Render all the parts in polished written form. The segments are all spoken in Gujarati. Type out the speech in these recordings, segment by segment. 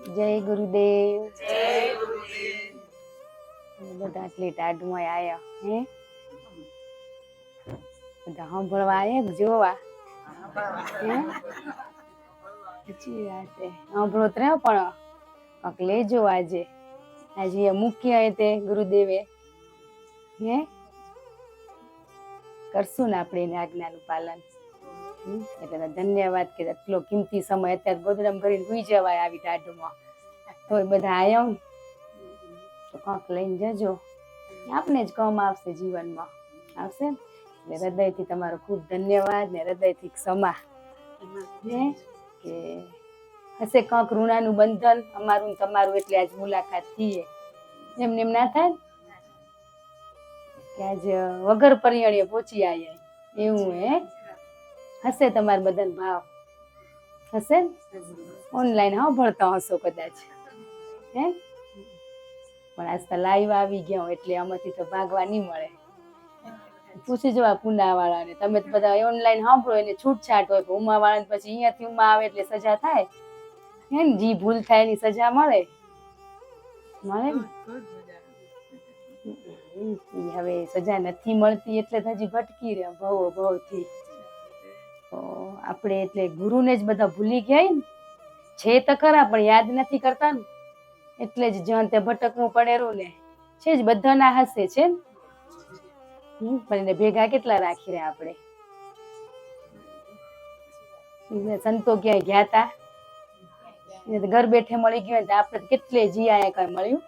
જય ગુરુદેવ. જય ગુરુદેવ. બધા આટલી ટાઢમાં આયા હે, બધા સાંભળવા આયા કે જોવા હે? સાચી વાત છે, સાંભળો તો રહ્યા પણ કંઈક લેજો આજે. આજે મૂક્યા તે ગુરુદેવે હે, કરશું ને આપણે એને આજ્ઞાનું પાલન. એટલે ધન્યવાદ કે આટલો કિંમતી સમય અત્યારે ગોદડમ ભરીને સુઈ જવાય આવી ટાઢમાં, તોય બધા આયા તો કંઈક લઈને જજો, આપને જ કામ આવશે, જીવનમાં આવશે. એટલે હૃદયથી તમારો ખૂબ ધન્યવાદ ને હૃદયથી ક્ષમા હે કે હશે કંઈક ઋણાનું બંધન અમારું તમારું, એટલે આજ મુલાકાત થઈએ. એમને એમ ના થાય કે આજ વગર પરિયણીએ પહોંચી આવ્યા એવું હે. હશે તમારા બધાનો ભાવ, હશે ઓનલાઈન સાંભળતા હશો કદાચ હે, પણ આજ તો લાઈવ આવી ગયા એટલે આમાંથી તો ભાગવા નહીં મળે. પૂછી જવા પૂનાવાળાને, તમે તો બધા ઓનલાઈન સાંભળો એને છૂટછાટ હોય, ઉમાવાળાને પછી અહીંયાથી ઉમા આવે એટલે સજા થાય હે ને, જી ભૂલ થાય એની સજા મળે મળે ને. હવે સજા નથી મળતી એટલે હજી ભટકી રહ્યા ભવો ભવથી. આપણે એટલે ગુરુને જ બધા ભૂલી ગયા ને, છે તો ખરા પણ યાદ નથી કરતા ને, એટલે જ જ્યાં ત્યાં ભટકવું પડેલું ને છે જ. બધાના હશે છે ને, પણ એને ભેગા કેટલા રાખી રહ્યા આપણે. સંતો ક્યાંય ગયા તા, ઘર બેઠે મળી ગયું તો આપણે કેટલે જીયા કઈ મળ્યું,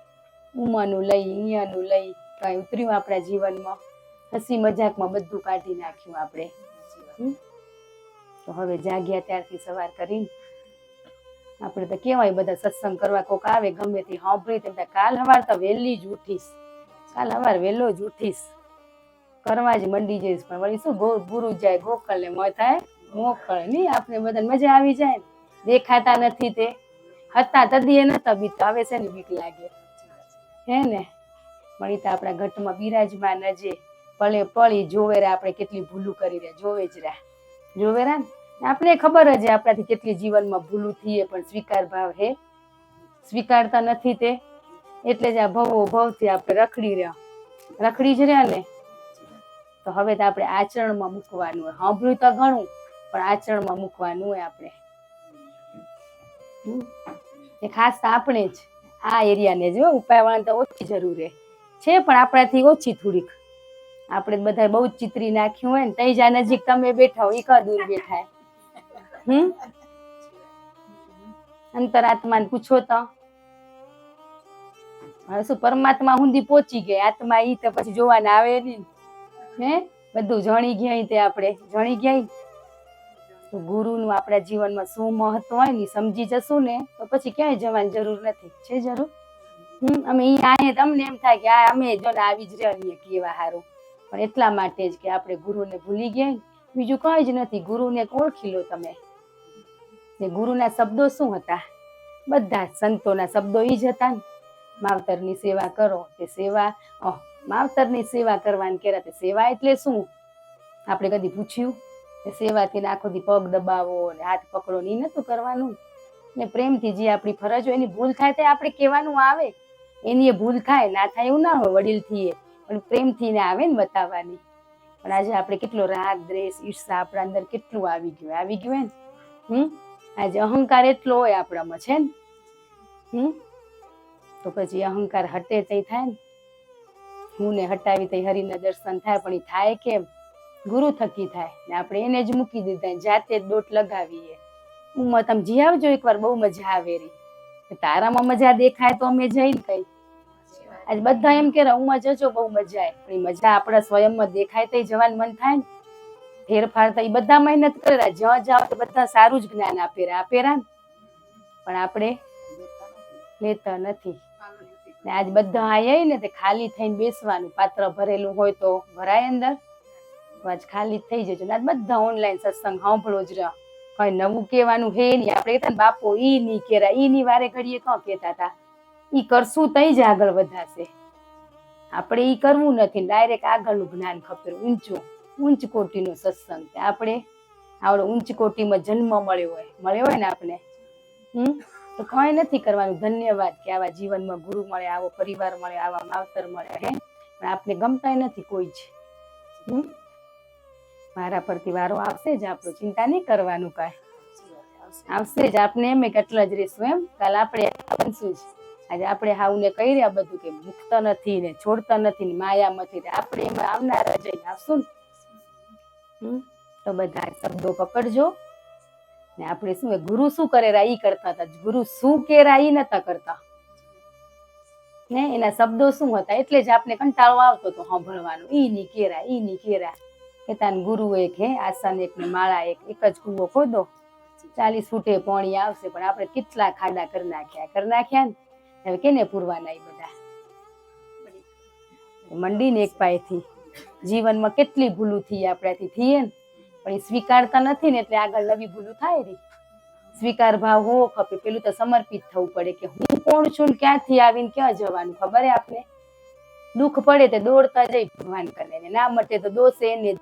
ઉમાનું લઈ અહીંયાનું લઈ કઈ ઉતર્યું આપણા જીવનમાં, હસી મજાકમાં બધું કાઢી નાખ્યું આપણે. તો હવે જાગ્યા ત્યારથી સવાર કરીને આપણે તો કેવાય બધા સત્સંગ કરવા કોક આવે ગમે તે સાંભળી તેમ કાલ સવાર તો વહેલી જ ઉઠીશ, કાલ સવાર વહેલો જ ઉઠીશ, કરવા જ મંડી જઈશ. પણ વળી શું ગુરુ જાય ગોકળ ને મોય થાય મોકળ નહીં, આપણે બધા મજા આવી જાય ને. દેખાતા નથી તે હતા તદીએ નતા બીતા, હવે છે ને બીક લાગે હે ને. પણ એ તો આપણા ઘટમાં બિરાજમાન હજે, પળે પળી જોવે રે આપણે કેટલી ભૂલું કરી રહ્યા, જોવે જ રહ્યા જોવે રા ને. આપણે ખબર જ આપણાથી કેટલી જીવનમાં ભૂલું થઈએ, પણ સ્વીકાર ભાવ હે, સ્વીકારતા નથી તે, એટલે જ આ ભવો ભવથી આપણે રખડી જ રહ્યા ને. તો હવે તો આપણે આચરણમાં મૂકવાનું હોય, સાંભળ્યું તો ઘણું પણ આચરણમાં મૂકવાનું હોય આપણે. એ ખાસ તો આપણે જ આ એરિયાને જો ઉપાયવાળાને તો ઓછી જરૂર છે, પણ આપણાથી ઓછી થોડીક. આપણે બધા બહુ જ ચિતરી નાખ્યું હોય ને, તઈ જા નજીક તમે બેઠા હોય, કા દૂર બેઠા અંતરાત્માને પૂછો તો હવે શું પરમાત્મા સુધી પહોંચી ગયા, આત્મા ઈ તો પછી જોવાના આવે નહીં હે. બધું જાણી ગયા તે આપણે જાણી ગયા. તો ગુરુનું આપણા જીવનમાં શું મહત્વ હોય ને સમજી જશું ને તો પછી ક્યાંય જવાની જરૂર નથી. છે જરૂર? અમે અહીંયા તમને એમ થાય કે અમે જો આવી જ રહીએ કેવા સારું, પણ એટલા માટે જ કે આપણે ગુરુને ભૂલી ગયા, બીજું કઈ જ નથી. ગુરુને ઓળખી લો તમે. ગુરુના શબ્દો શું હતા? બધા સંતોના શબ્દો ઈ જ હતા ને, માવતરની સેવા કરો તે સેવા. માવતરની સેવા કરવાની કેરા તે સેવા એટલે શું? આપણે કદી પૂછ્યું? સેવાથી આખો દી પગ દબાવો ને હાથ પકડો ને નતું કરવાનું ને. પ્રેમથી જે આપણી ફરજ હોય, એની ભૂલ થાય તે આપણે કહેવાનું આવે. એની ભૂલ થાય ના થાય એવું ના હોય, વડીલથી પણ પ્રેમથી ને આવે ને બતાવવાની. પણ આજે આપણે કેટલો રાગ દ્વેષ ઈર્ષા આપણા અંદર કેટલું આવી ગયું ને. આજે અહંકાર એટલો હોય આપણામાં છે ને. તો પછી અહંકાર હટે તઈ થાય ને. હું ને હટાવી તઈ હરિના દર્શન થાય, પણ એ થાય કેમ? ગુરુ થકી થાય ને. આપણે એને જ મૂકી દીધા, જાતે જ દોટ લગાવીએ. ઉંમર તમે જી આવજો એકવાર, બહુ મજા આવે રી. તારામાં મજા દેખાય તો અમે જઈને કઈ. આજે બધા એમ કે ઉંમર જજો બહુ મજા આવે, પણ મજા આપણા સ્વયંમાં દેખાય તો જવાનું મન થાય ને. ફેરફાર થાય, બધા મહેનત કરે, જ્યાં જાઓ તો બધા સારું જ જ્ઞાન આપેરા ને. પણ આપણે લેતા નથી ને. આજ બધા આયા ને તે ખાલી થઈને બેસવાનું, પાત્ર ભરેલું હોય તો ભરાય અંદર, આજ ખાલી થઈ જજો. આજ બધા ઓનલાઈન સત્સંગ સાંભળો જ રહ્યા, કઈ નવું કહેવાનું હે નહીં. આપણે કહેતા ને બાપો ઈ નહીં કેરા, ઈ ની વારે ઘડીએ કાં કહેતા હતા. ઈ કરશું તઈ જ આગળ વધાશે. આપણે ઈ કરવું નથી, ડાયરેક્ટ આગળનું જ્ઞાન ખપેર, ઊંચ કોટીનો સત્સંગ. આપણે આવડો ઊંચ કોટીમાં જન્મ મળ્યો હોય ને આપણે, તો કંઈ નથી કરવાનું. ધન્યવાદ કે આવા જીવનમાં ગુરુ મળે, આવો પરિવાર મળે, આવા માવતર મળે. હે પણ આપણે ગમતા નથી કોઈ જ. મારા પરથી વારો આવશે જ, આપણું ચિંતા નહીં કરવાનું કાંઈ. આવશે જ. આપણે એમ કેટલા જ રહીશું એમ. કાલ આપણે બનશું જ. આજે આપણે હાવને કહી રહ્યા બધું કે મુકતા નથી ને છોડતા નથી ને માયામાંથી, આપણે એમાં આવનારા જઈને આવશું ને. તો બધા શબ્દો પકડજો ને આપણે શું ગુરુ શું કરેરા ઈ કરતા હતા, ગુરુ શું કેરા ઈ નતા કરતા ને. એના શબ્દો શું હતા એટલે જ આપણે કંટાળો આવતો હતો સાંભળવાનો. ઈ ની કેરા કેતા ગુરુ એક હે આસન એક ને માળા એક જ કૂવો ખોદો 40 ફૂટે પાણી આવશે. પણ આપણે કેટલા ખાડા કરી નાખ્યા ને. હવે કેને પૂરવાના એ બધા મંડીને એક પાયેથી. જીવનમાં કેટલી ભૂલું થઈ આપણાથી થઈએ ને, પણ એ સ્વીકારતા નથી ને એટલે આગળ નવી ભૂલું થાય રહી. સ્વીકાર ભાવ હોવો ખપે. પેલું તો સમર્પિત થવું પડે કે હું કોણ છું, ક્યાંથી આવીને ક્યાં જવાનું ખબર હે આપને. દુઃખ પડે તો દોડતા જઈ ભગવાન કરે, ના મટે તો દોષ એને જ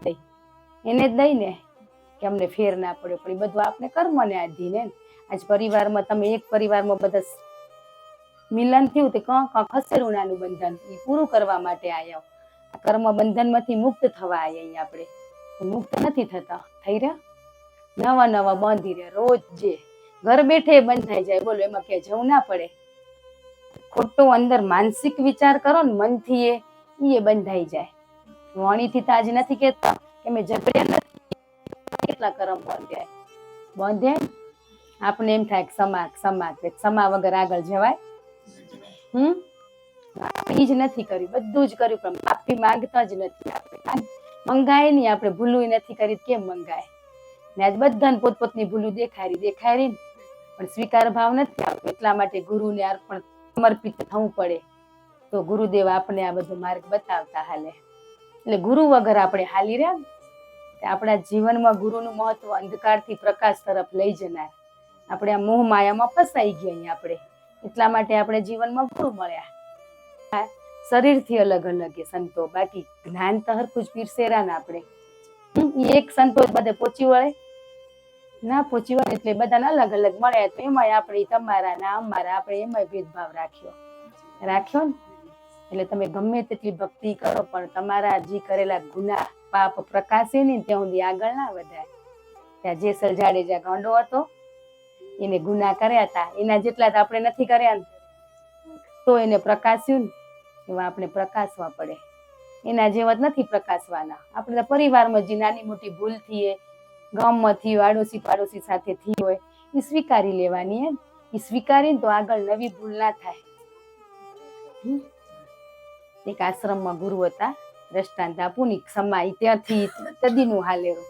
દઈ ને કે અમને ફેર ના પડ્યો. પણ એ બધું આપણે કર્મને આધીન હે. આજ પરિવારમાં તમે એક પરિવારમાં બધા મિલન થયું તો ખસેરું નાનું બંધન એ પૂરું કરવા માટે આવ્યા. આ કર્મ બંધન માંથી મુક્ત થવા આવ્યા. આપણે મુક્ત નથી થતા, થઈ રહ્યા નવા બાંધી રહ્યા. રોજ જે ઘર બેઠે બંધાઈ જાય, બોલો એમાં ક્યાં જવું ના પડે. ખોટો અંદર માનસિક વિચાર કરો ને મનથી એ બંધાઈ જાય. વાણીથી તો આજે નથી કેતા કે મેં ઝઘડ્યા નથી, કેટલા કર્મ બંધે. આપણે એમ થાય સમા વગર આગળ જવાય. એ જ નથી કર્યું, બધું જ કર્યું પણ માફી માંગતા જ નથી. આપણે મંગાય નહીં, આપણે ભૂલું નથી કરી કેમ મંગાય ને. આજ બધાને પોતપોતની ભૂલું દેખાય રહી પણ સ્વીકાર ભાવ નથી આવતો. એટલા માટે ગુરુને અર્પણ સમર્પિત થવું પડે. તો ગુરુદેવ આપણે આ બધો માર્ગ બતાવતા હાલે. એટલે ગુરુ વગર આપણે હાલી રહ્યા. આપણા જીવનમાં ગુરુનું મહત્વ અંધકારથી પ્રકાશ તરફ લઈ જનાર. આપણે આ મોહ માયામાં ફસાઈ ગયા આપણે. એટલા માટે આપણે જીવનમાં ગુરુ મળ્યા. શરીરથી અલગ એ સંતો, બાકી જ્ઞાન તો હરખું જ પીરસેરા ને આપણે. એક સંતો બધે પહોંચી વળે ના પહોંચી વળે એટલે બધાને અલગ મળ્યા. તો એમાંય આપણે તમારા ના અમારા આપણે એમાંય ભેદભાવ રાખ્યો ને. એટલે તમે ગમે તેટલી ભક્તિ કરો પણ તમારા જે કરેલા ગુનાહ પાપ પ્રકાશે નહીં ત્યાં સુધી આગળ ના વધાય. ત્યાં જેસલ જાડેજા ગાંડો હતો, એને ગુનાહ કર્યા હતા, એના જેટલા આપણે નથી કર્યા ને તો એને પ્રકાશ્યું ને. એવા આપણે પ્રકાશવા પડે. એના જેવા જ નથી પ્રકાશવાના. આપણે પરિવારમાં જે નાની મોટી ભૂલ થઈએ, ગામમાં થી આડોશી પાડોશી સાથે થઈ હોય એ સ્વીકારી લેવાની. એ સ્વીકારીને તો આગળ નવી ભૂલ ના થાય. એક આશ્રમમાં ગુરુ હતા, દ્રષ્ટાંત આપું ને. સમા ત્યાંથી તદીનું હાલેરું.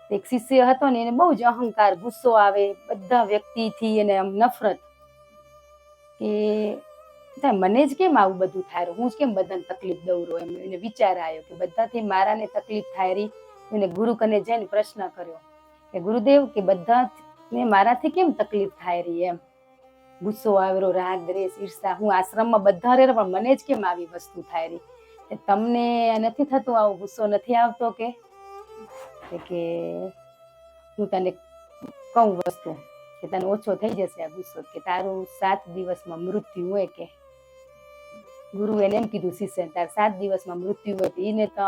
એક શિષ્ય હતો ને, એને બહુ જ અહંકાર, ગુસ્સો આવે બધા વ્યક્તિથી, એને આમ નફરત કે મને જ કેમ આવું બધું થાય, હું જ કેમ બધાને તકલીફ દઉં રહું. એમ એને વિચાર આવ્યો કે બધાથી મારાને તકલીફ થાય રહી. એને ગુરુ કને જઈને પ્રશ્ન કર્યો કે ગુરુદેવ કે બધાને મારાથી કેમ તકલીફ થાય રહી. એમ ગુસ્સો આવેલો, રાગ દ્વેષ ઈર્ષા, હું આશ્રમમાં બધા રહે પણ મને જ કેમ આવી વસ્તુ થાય રહી. તમને નથી થતું આવો ગુસ્સો નથી આવતો કે હું તને કહું વસ્તુ કે તને ઓછો થઈ જશે આ ગુસ્સો, કે તારું 7 દિવસમાં મૃત્યુ હોય. કે ગુરુ એને એમ કીધું શિષ્ય તાર 7 દિવસમાં મૃત્યુ હોય. એને તો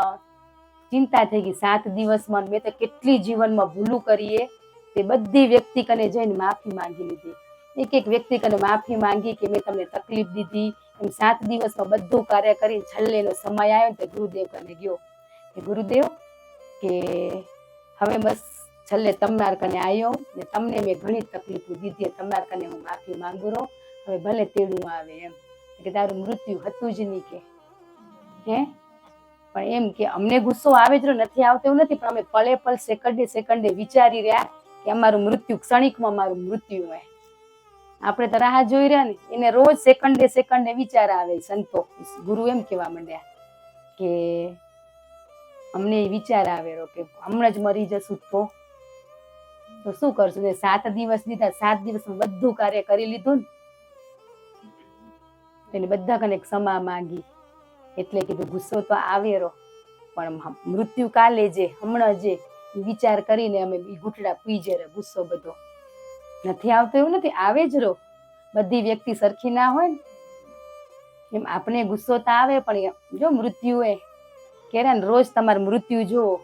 ચિંતા થઈ ગઈ. 7 દિવસમાં મેં તો કેટલી જીવનમાં ભૂલું કરીએ તે બધી વ્યક્તિ કને જઈને માફી માંગી લીધી. એક વ્યક્તિ કને માફી માંગી કે મેં તમને તકલીફ દીધી. એમ 7 દિવસમાં બધું કાર્ય કરી છેલ્લેનો સમય આવ્યો ને તો ગુરુદેવ કને ગયો કે ગુરુદેવ કે હવે બસ છેલ્લે તમારા કને આવ્યો ને તમને મેં ઘણી તકલીફો દીધી, તમારા કને હું માફી માંગુ રહું. હવે ભલે તેડું આવે એમ કે તારું મૃત્યુ હતું જ નહીં કે પણ એમ કે અમને ગુસ્સો આવે જ નથી આવતો એવું નથી, પણ અમે પળે પળ સેકન્ડે વિચારી રહ્યા કે અમારું મૃત્યુ ક્ષણિકમાં મારું મૃત્યુ હોય. આપણે તો રાહ જોઈ રહ્યા ને, એને રોજ સેકન્ડે વિચાર આવે. સંતો ગુરુ એમ કેવા માંડ્યા કે અમને વિચાર આવે કે હમણાં જ મરી જશું તો શું કરશું. 7 દિવસ દીધા, 7 દિવસમાં બધું કાર્ય કરી લીધું ને એને બધા કને ક્ષમા માંગી. એટલે કીધું ગુસ્સો તો આવેરો પણ મૃત્યુ કાલે જે હમણાં જે વિચાર કરીને અમે ઘૂંટડા પી જરા. ગુસ્સો બધો નથી આવતો એવું નથી, આવે જ રહો બધી વ્યક્તિ સરખી ના હોય ને, એમ આપણે ગુસ્સો તો આવે, પણ જો મૃત્યુ એ કેરા ને રોજ તમારે મૃત્યુ જુઓ,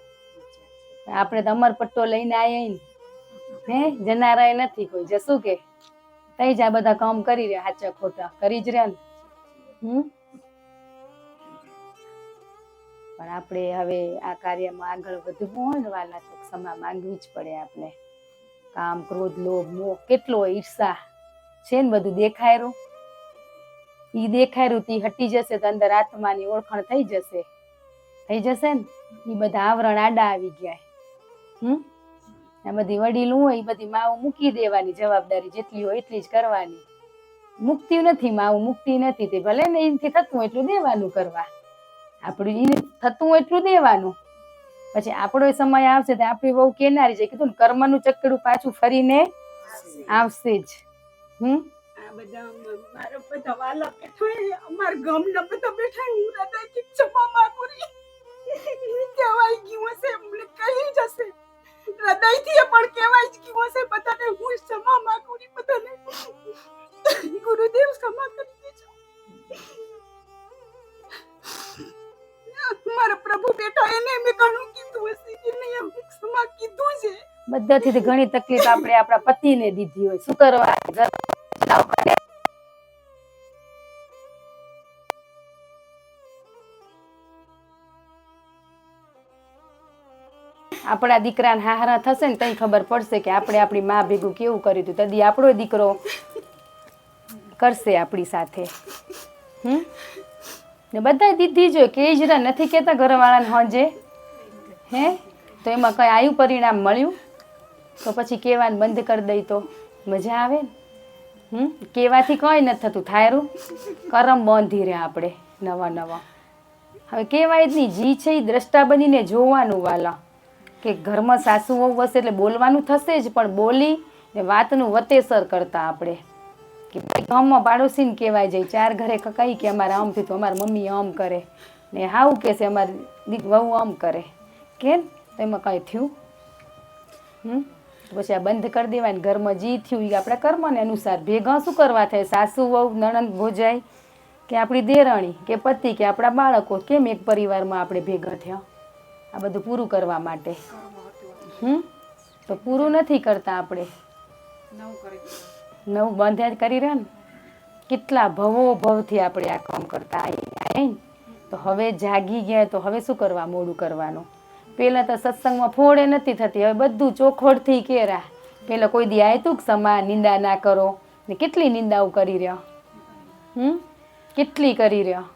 આપણે તો અમર પટ્ટો લઈને આવીએ ને, જનારાય નથી કોઈ, જશું કે તઈ જ આ બધા કામ કરી રહ્યા, સાચા ખોટા કરી જ રહ્યા ને. પણ આપણે હવે આ કાર્યમાં આગળ વધવું હોય ને વાલા, તો ક્ષમા માંગવી જ પડે આપણે. કામ, ક્રોધ, લોભ, મોહ કેટલો હોય, ઈર્ષા છે ને, બધું દેખાયરું. ઈ દેખાયરું તી હટી જશે તો અંદર આત્માની ઓળખાણ થઈ જશે ને. ઈ બધા આવરણ આડા આવી ગયા. આ બધી વડીલ હોય, એ બધી માવું મૂકી દેવાની, જવાબદારી જેટલી હોય એટલી જ કરવાની. મુક્તિ નથી, માવું મુક્તિ નથી, તે ભલે ને એનાથી થતું હોય એટલું દેવાનું કરવા, આપણું એને થતું હોય એટલું દેવાનું. પછી આપણો સમય આવશે તો આપણી બહુ કેનારી છે, કીધું ને કર્મનું ચક્કડું પાછું ફરીને આવશે જ. આ બધા મારા બધા વાલા બેઠા, અમાર ગામના બધા બેઠા, હું હૃદયથી ક્ષમા માંગુ છું. કહેવાય ગયું હશે, એમને કહી જશે હૃદયથી, પણ કહેવાય જ ગયું હશે બધાને. હું ક્ષમા માંગુ છું બધાને. ગુરુદેવ ક્ષમા કરી દેજો. મારા પ્રભુ બેટા, એને મેં ઘણું કીધું હશે, એને એમ ક્ષમા કીધું છે. બધાથી ઘણી તકલીફ આપણે આપણા પતિને દીધી હોય, શું કરવા? આપણા દીકરાને હારા થશે ને તઈ ખબર પડશે કે આપણે આપણી માં ભેગું કેવું કર્યું હતું. તદી આપણો દીકરો કરશે આપણી સાથે. ને બધા દીધી જો કે જ નથી કેતા ઘરવાળાને હોજે, તો એમાં કઈ આયુ પરિણામ મળ્યું તો પછી કહેવાનું બંધ કરી દઈ તો મજા આવે ને. કહેવાથી કઈ નથી થતું, થાયરું કરમ બાંધી રહ્યા આપણે નવા નવા. હવે કહેવાય જ નહીં, જી છે એ દ્રષ્ટા બનીને જોવાનું વાલા, કે ઘરમાં સાસુ વહુ વસે એટલે બોલવાનું થશે જ, પણ બોલી ને વાતનું વતેસર કરતા આપણે કે ગામમાં પાડોશીને કહેવાય જાય, ચાર ઘરે કઈ કે અમારે આમ થયું, અમારી મમ્મી આમ કરે ને હાવું કે છે અમારી વહુ આમ કરે, કેમ તો એમાં કઈ થયું. પછી આ બંધ કરી દેવાય ને ઘરમાં જી થયું એ આપણા કર્મને અનુસાર ભેગા શું કરવા થાય, સાસુ વહુ નણંદ ભોજાઈ કે આપણી દેરાણી કે પતિ કે આપણા બાળકો, કેમ એક પરિવારમાં આપણે ભેગા થયા? આ બધું પૂરું કરવા માટે. તો પૂરું નથી કરતા આપણે, નવું બંધ કરી રહ્યા ને. કેટલા ભવો ભવથી આપણે આ કામ કરતા આવીએ, તો હવે જાગી ગયા તો હવે શું કરવા મોડું કરવાનું? પેલા તો સત્સંગમાં ફોડે નથી થતી, હવે બધું ચોખવટથી કેરા. પેલા કોઈ દી આયતું ક્ષમા, નિંદા ના કરો, ને કેટલી નિંદાઓ કરી રહ્યા, કેટલી કરી રહ્યા.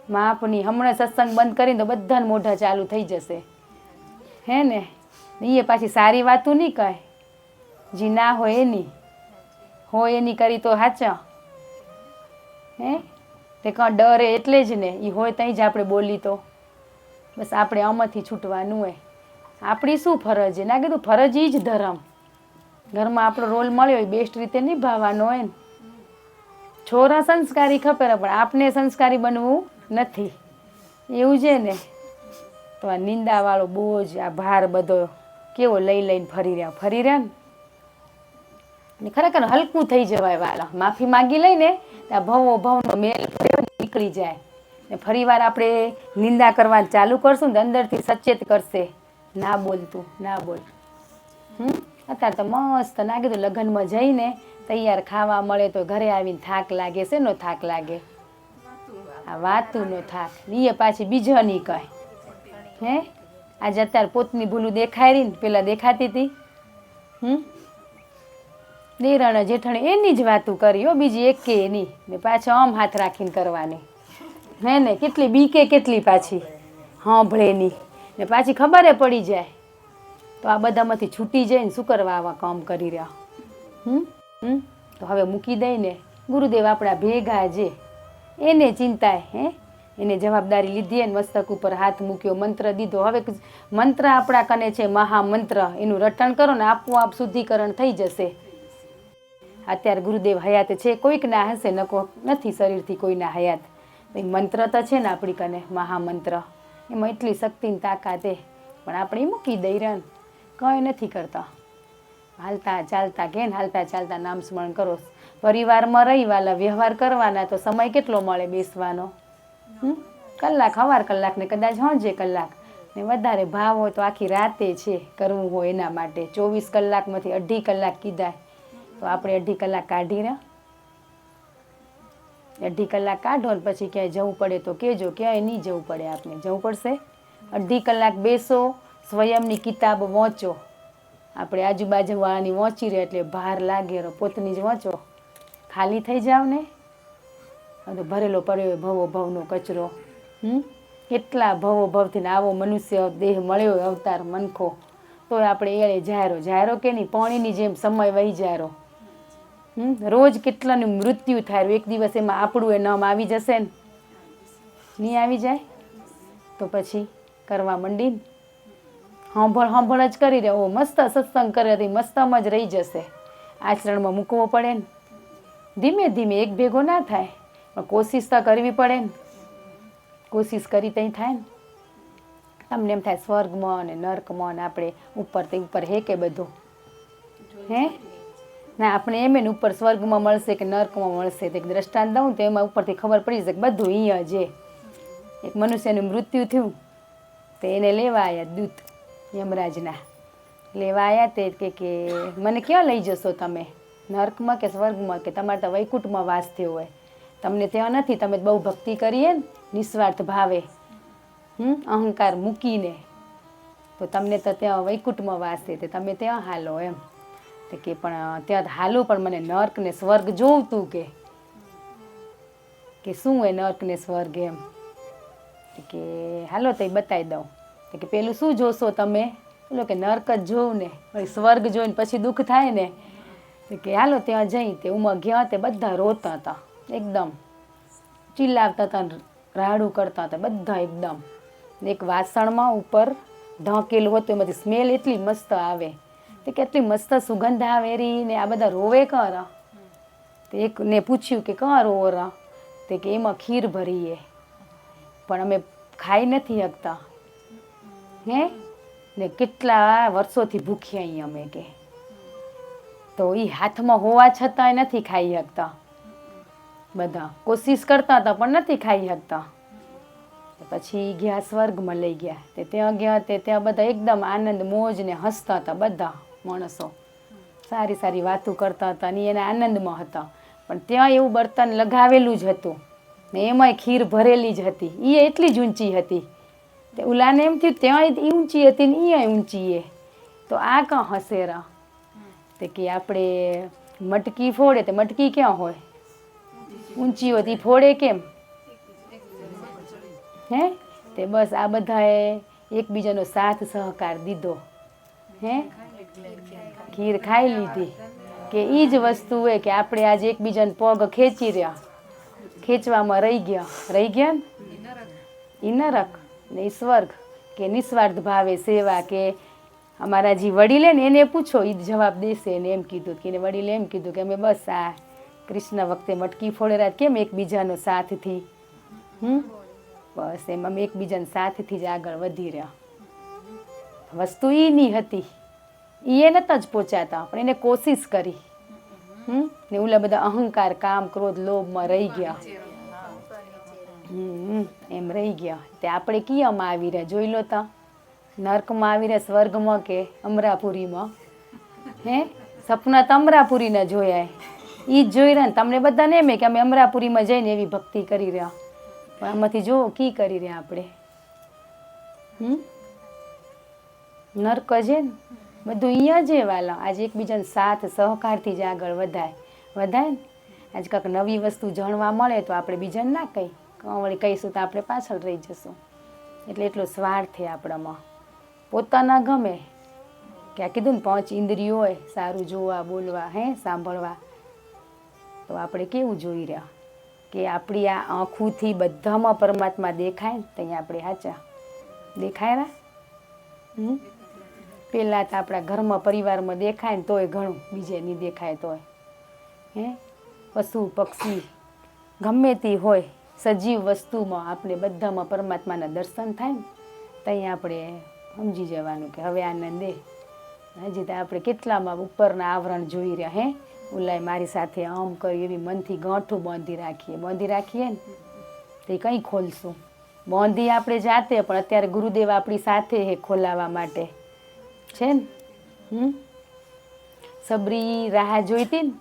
માપની હમણાં સત્સંગ બંધ કરીને તો બધાને મોઢા ચાલુ થઈ જશે, હે ને. એ પાછી સારી વાતું નહીં કહે, જી ના હોય એની કરી તો હાચા, તે કાં ડરે એટલે જ ને, એ હોય ત્યાં જ આપણે બોલી તો બસ આપણે આમાંથી છૂટવાનું હોય. આપણી શું ફરજ? ના કીધું ફરજ ઈ જ ધર્મ. ઘરમાં આપણો રોલ મળ્યો હોય બેસ્ટ રીતે નિભાવવાનો હોય ને. છોરા સંસ્કારી ખપે, પણ આપને સંસ્કારી બનવું નથી, એવું છે ને. તો આ નિંદાવાળો બોજ, આ ભાર બધો કેવો લઈને ફરી રહ્યા ને. ખરેખર હલકું થઈ જવાય વાલા, માફી માગી લઈને ત્યાં ભવનો મેલ નીકળી જાય. ને ફરી વાર આપણે નિંદા કરવાનું ચાલુ કરશું ને અંદરથી સચેત કરશે, ના બોલતું, ના બોલ. અત્યારે તો મસ્ત ના કીધું લગ્નમાં જઈને તૈયાર ખાવા મળે તો ઘરે આવીને થાક લાગે છે, નો થાક લાગે, આ વાતુંનો થાક. એ પાછી બીજો નહીં કહે, આજે અત્યારે પોતની ભૂલું દેખાય રહી ને, પેલા દેખાતી હતી. દેરાણા જેઠાણી એની જ વાતું કરી હો, બીજી એકે નહીં. ને પાછો આમ હાથ રાખીને કરવાની, હે ને. કેટલી બીકે કેટલી પાછી સાંભળે નહીં, ને પાછી ખબરે પડી જાય. તો આ બધામાંથી છૂટી જઈને શું કરવા આવા કામ કરી રહ્યા? તો હવે મૂકી દઈને ગુરુદેવ આપણા ભેગા જે, એને ચિંતાય, એને જવાબદારી લીધી ને મસ્તક ઉપર હાથ મૂક્યો, મંત્ર દીધો. હવે મંત્ર આપણા કને છે મહામંત્ર, એનું રટણ કરો ને આપોઆપ શુદ્ધિકરણ થઈ જશે. અત્યારે ગુરુદેવ હયાત છે, કોઈક ના હશે, નકો નથી શરીરથી કોઈના હયાત. મંત્ર તો છે ને આપણી કને મહામંત્ર, એમાં એટલી શક્તિની તાકાત પણ આપણે મૂકી દઈ રહ્યા, કંઈ નથી કરતા. હાલતા ચાલતા કે હાલતા ચાલતા નામ સ્મરણ કરો, પરિવારમાં રહી વાલા વ્યવહાર કરવાના તો સમય કેટલો મળે બેસવાનો? કલાક, સવાર કલાક ને કદાચ સાંજે કલાક, ને વધારે ભાવ હોય તો આખી રાતે છે કરવું હોય એના માટે. 24 કલાકમાંથી 2.5 કલાક કીધા તો આપણે 2.5 કલાક કાઢીને 2.5 કલાક કાઢો ને પછી ક્યાંય જવું પડે તો કહેજો. ક્યાંય નહીં જવું પડે, આપણે જવું પડશે. 2.5 કલાક બેસો, સ્વયંની કિતાબ વાંચો. આપણે આજુબાજુવાળાની વાંચી રહે એટલે ભાર લાગે, પોતની જ વાંચો. ખાલી થઈ જાવ ને તો ભરેલો પડ્યો ભવો ભવનો કચરો. કેટલા ભવો ભવથી ને આવો મનુષ્ય દેહ મળ્યો, અવતાર મનખો, તો આપણે એળે જાયરો કે નહીં, પાણીની જેમ સમય વહી જાયરો. રોજ કેટલાનું મૃત્યુ થાય, એક દિવસ એમાં આપણું એ નામ આવી જશે ને, નહીં આવી જાય તો પછી કરવા માંડીને સાંભળ જ કરી રહ્યો. મસ્ત સત્સંગ કરે મસ્તમાં જ રહી જશે. આચરણમાં મૂકવો પડે ને, ધીમે ધીમે એક ભેગો ના થાય પણ કોશિશ તો કરવી પડે ને. કોશિશ કરી તઈ થાય ને. તમને એમ થાય સ્વર્ગમાં અને નર્કમાં આપણે ઉપર હે કે બધું હે ના, આપણે એમ ને ઉપર સ્વર્ગમાં મળશે કે નર્કમાં મળશે તે દ્રષ્ટાંત દઉં તો એમાં ઉપરથી ખબર પડી જશે કે બધું અહીંયા જે એક મનુષ્યનું મૃત્યુ થયું તો એને લેવા આવ્યા દૂત યમરાજના લેવા આવ્યા તે કે મને ક્યાં લઈ જશો તમે, નર્કમાં કે સ્વર્ગમાં? કે તમારે તો વૈકુંઠમાં વાસ થયો હોય, તમને ત્યાં નથી, તમે બહુ ભક્તિ કરીએ ને નિસ્વાર્થ ભાવે, અહંકાર મૂકીને, તો તમને તો ત્યાં વૈકુંઠમાં વાસ છે તે તમે ત્યાં હાલો એમ. તો કે પણ ત્યાં હાલું પણ મને નર્ક ને સ્વર્ગ જોવતું કે શું એ નર્ક ને સ્વર્ગ એમ. કે હાલો તો બતાવી દઉં. તો કે પેલું શું જોશો તમે? બોલો કે નર્ક જ જોઉં ને, સ્વર્ગ જોઈને પછી દુઃખ થાય ને. કે હાલો ત્યાં જઈ તે ઉમાં ગયા તે બધા રોતા હતા, એકદમ ચિલ્લાવતા હતા, રાડું કરતા હતા બધા એકદમ. એક વાસણમાં ઉપર ઢાંકેલું હતું, એમાંથી સ્મેલ એટલી મસ્ત આવે, તે કેટલી મસ્ત સુગંધ આવે રી ને. આ બધા રોવે કર. તે એકને પૂછ્યું કે કાં રોવો રા? તે કે એમાં ખીર ભરીએ પણ અમે ખાઈ નથી શકતા હે ને, કેટલા વર્ષોથી ભૂખ્યા અહીં અમે કે. તો એ હાથમાં હોવા છતાંય નથી ખાઈ શકતા. બધા કોશિશ કરતા હતા પણ નથી ખાઈ શકતા. પછી ગયા સ્વર્ગમાં લઈ ગયા. તે ત્યાં ગયા તે ત્યાં બધા એકદમ આનંદ મોજ ને હસતા હતા બધા માણસો, સારી સારી વાતો કરતા હતા ને એના આનંદમાં હતા. પણ ત્યાં એવું બર્તન લગાવેલું જ હતું ને એમાંય ખીર ભરેલી જ હતી, એ એટલી જ ઊંચી હતી. તે ઉલાને એમ થયું ત્યાં ઊંચી હતી ને અહીંયા ઊંચી એ, તો આ કાં હસેરા? તે કે આપણે મટકી ફોડે તે મટકી ક્યાં હોય? ઊંચી હોતી ફોડે કેમ હે? તે બસ આ બધાએ એકબીજાનો સાથ સહકાર દીધો હે, ખીર ખાઈ લીધી. કે એ જ વસ્તુ હોય કે આપણે આજે એકબીજાને પગ ખેંચી રહ્યા, ખેંચવામાં રહી ગયા ને એ નરક ને એ સ્વર્ગ. કે નિસ્વાર્થ ભાવે સેવા. કે અમારા જે વડીલે ને એને પૂછો, એ જવાબ દેશે ને. એમ કીધું કે એને વડીલે એમ કીધું કે અમે બસ આ કૃષ્ણ વખતે મટકી ફોડેલા કેમ એકબીજાનો સાથથી, બસ એમ અમે એકબીજાના સાથથી જ આગળ વધી રહ્યા. વસ્તુ એ નહીં હતી, એ નતા જ પહોંચાતા પણ એને કોશિશ કરી. ને ઓલા બધા અહંકાર કામ ક્રોધ લોભમાં રહી ગયા, એમ રહી ગયા. તે આપણે કિયામાં આવી રહ્યા જોઈ લો તા, નર્કમાં આવી રહ્યા, સ્વર્ગમાં કે અમરાપુરીમાં હે? સપના તો અમરાપુરીના જોયા, એ જ જોઈ રહ્યા ને. તમને બધાને એમ કે અમે અમરાપુરીમાં જઈને એવી ભક્તિ કરી રહ્યા, પણ આમાંથી જો કી કરી રહ્યા આપણે. નર્ક છે ને બધું અહીંયા જ વાલા. આજે એકબીજાને સાથ સહકારથી જ આગળ વધાય ને. આજે કાંઈક નવી વસ્તુ જાણવા મળે તો આપણે બીજાને ના કહી, વળી કહીશું તો આપણે પાછળ રહી જશું. એટલે એટલો સ્વાર્થ છે આપણામાં. પોતાના ગમે કે આ કીધું ને 5 ઇન્દ્રિયો હોય, સારું જોવા બોલવા હે સાંભળવા, તો આપણે કેવું જોઈ રહ્યા કે આપણી આ આંખોથી બધામાં પરમાત્મા દેખાય ને ત્યાં આપણે સાચા દેખાય. પહેલાં તો આપણા ઘરમાં પરિવારમાં દેખાય ને તોય ઘણું, બીજે નહીં દેખાય તોય હે. પશુ પક્ષી ગમે તે હોય, સજીવ વસ્તુમાં આપણે બધામાં પરમાત્માના દર્શન થાય ને ત્યાં આપણે સમજી જવાનું કે હવે આનંદ દે. હજી તો આપણે કેટલામાં ઉપરના આવરણ જોઈ રહ્યા હે, ઓલાય મારી સાથે આમ કર્યું, એવી મનથી ગાંઠું બાંધી રાખીએ ને તો એ કંઈ ખોલશું. બાંધી આપણે જાતે, પણ અત્યારે ગુરુદેવ આપણી સાથે હે ખોલાવા માટે છે ને. સબરી રાહ જોઈતી ને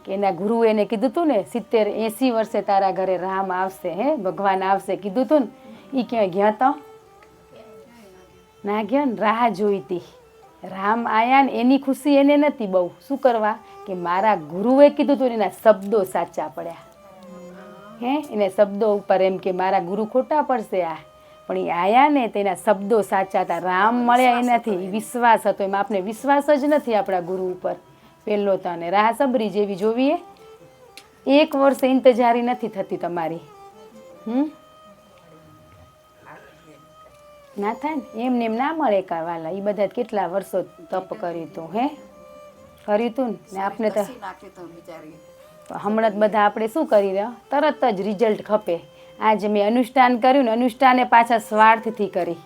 કે એના ગુરુએ એને કીધું તું ને 70-80 વર્ષે તારા ઘરે રામ આવશે, હે ભગવાન આવશે કીધું તું ને, એ ક્યાં ગયા તો ના ગયા ને. રાહ જોઈતી, રામ આયા ને એની ખુશી એને નથી બહુ. શું કરવા કે મારા ગુરુએ કીધું તું, એના શબ્દો સાચા પડ્યા. હે એને શબ્દો ઉપર એમ કે મારા ગુરુ ખોટા પડશે આ, પણ એ આયા ને તેના શબ્દો સાચા હતા. રામ મળ્યા એનાથી વિશ્વાસ હતો. એમાં આપણે વિશ્વાસ જ નથી આપણા ગુરુ ઉપર પહેલો તો. ને રાહ સબરી જેવી જોવીએ. 1 વર્ષ ઇંતજારી નથી થતી તમારી. ના થાય ને એમને એમ ના મળે કા વાલા. એ બધા કેટલા વર્ષો તપ કર્યું તું, હે કર્યું તું ને આપણે તો હમણાં જ બધા આપણે શું કરી રહ્યા, તરત જ રિઝલ્ટ ખપે. આજે મેં અનુષ્ઠાન કર્યું ને, અનુષ્ઠાને પાછા સ્વાર્થથી કરી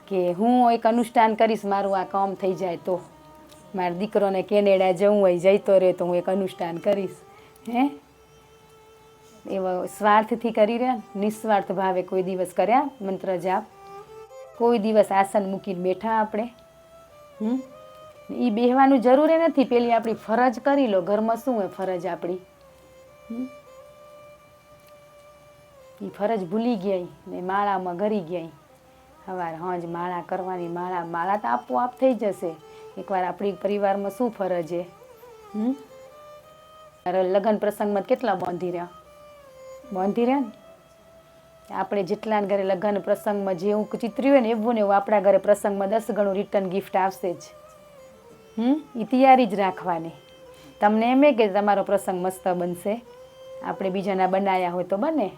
કે હું એક અનુષ્ઠાન કરીશ, મારું આ કામ થઈ જાય તો. મારા દીકરોને કેનેડા જવું હોય, જઈતો રહે તો હું એક અનુષ્ઠાન કરીશ. હે એવા સ્વાર્થથી કરી રહ્યા, નિસ્વાર્થ ભાવે કોઈ દિવસ કર્યા મંત્ર જાપ, કોઈ દિવસ આસન મૂકીને બેઠા આપણે. એ બેહવાનું જરૂરી નથી. પેલી આપણી ફરજ કરી લો. ઘરમાં શું હોય ફરજ આપણી, એ ફરજ ભૂલી ગયા ને માળામાં ઘરી ગયા. સવારે હાંજ માળા કરવાની, માળા તો આપોઆપ થઈ જશે. એકવાર આપણી પરિવારમાં શું ફરજ છે. લગ્ન પ્રસંગમાં કેટલા બાંધી રહ્યા ને. આપણે જેટલા ઘરે લગ્ન પ્રસંગમાં જેવું ચિત્ર્યું હોય ને એવું ને એવું આપણા ઘરે પ્રસંગમાં 10 ગણું રિટર્ન ગિફ્ટ આવશે જ. એ તૈયારી જ રાખવાની. તમને એમ કે તમારો પ્રસંગ મસ્ત બનશે, આપણે બીજાના બનાવ્યા હોય તો બને.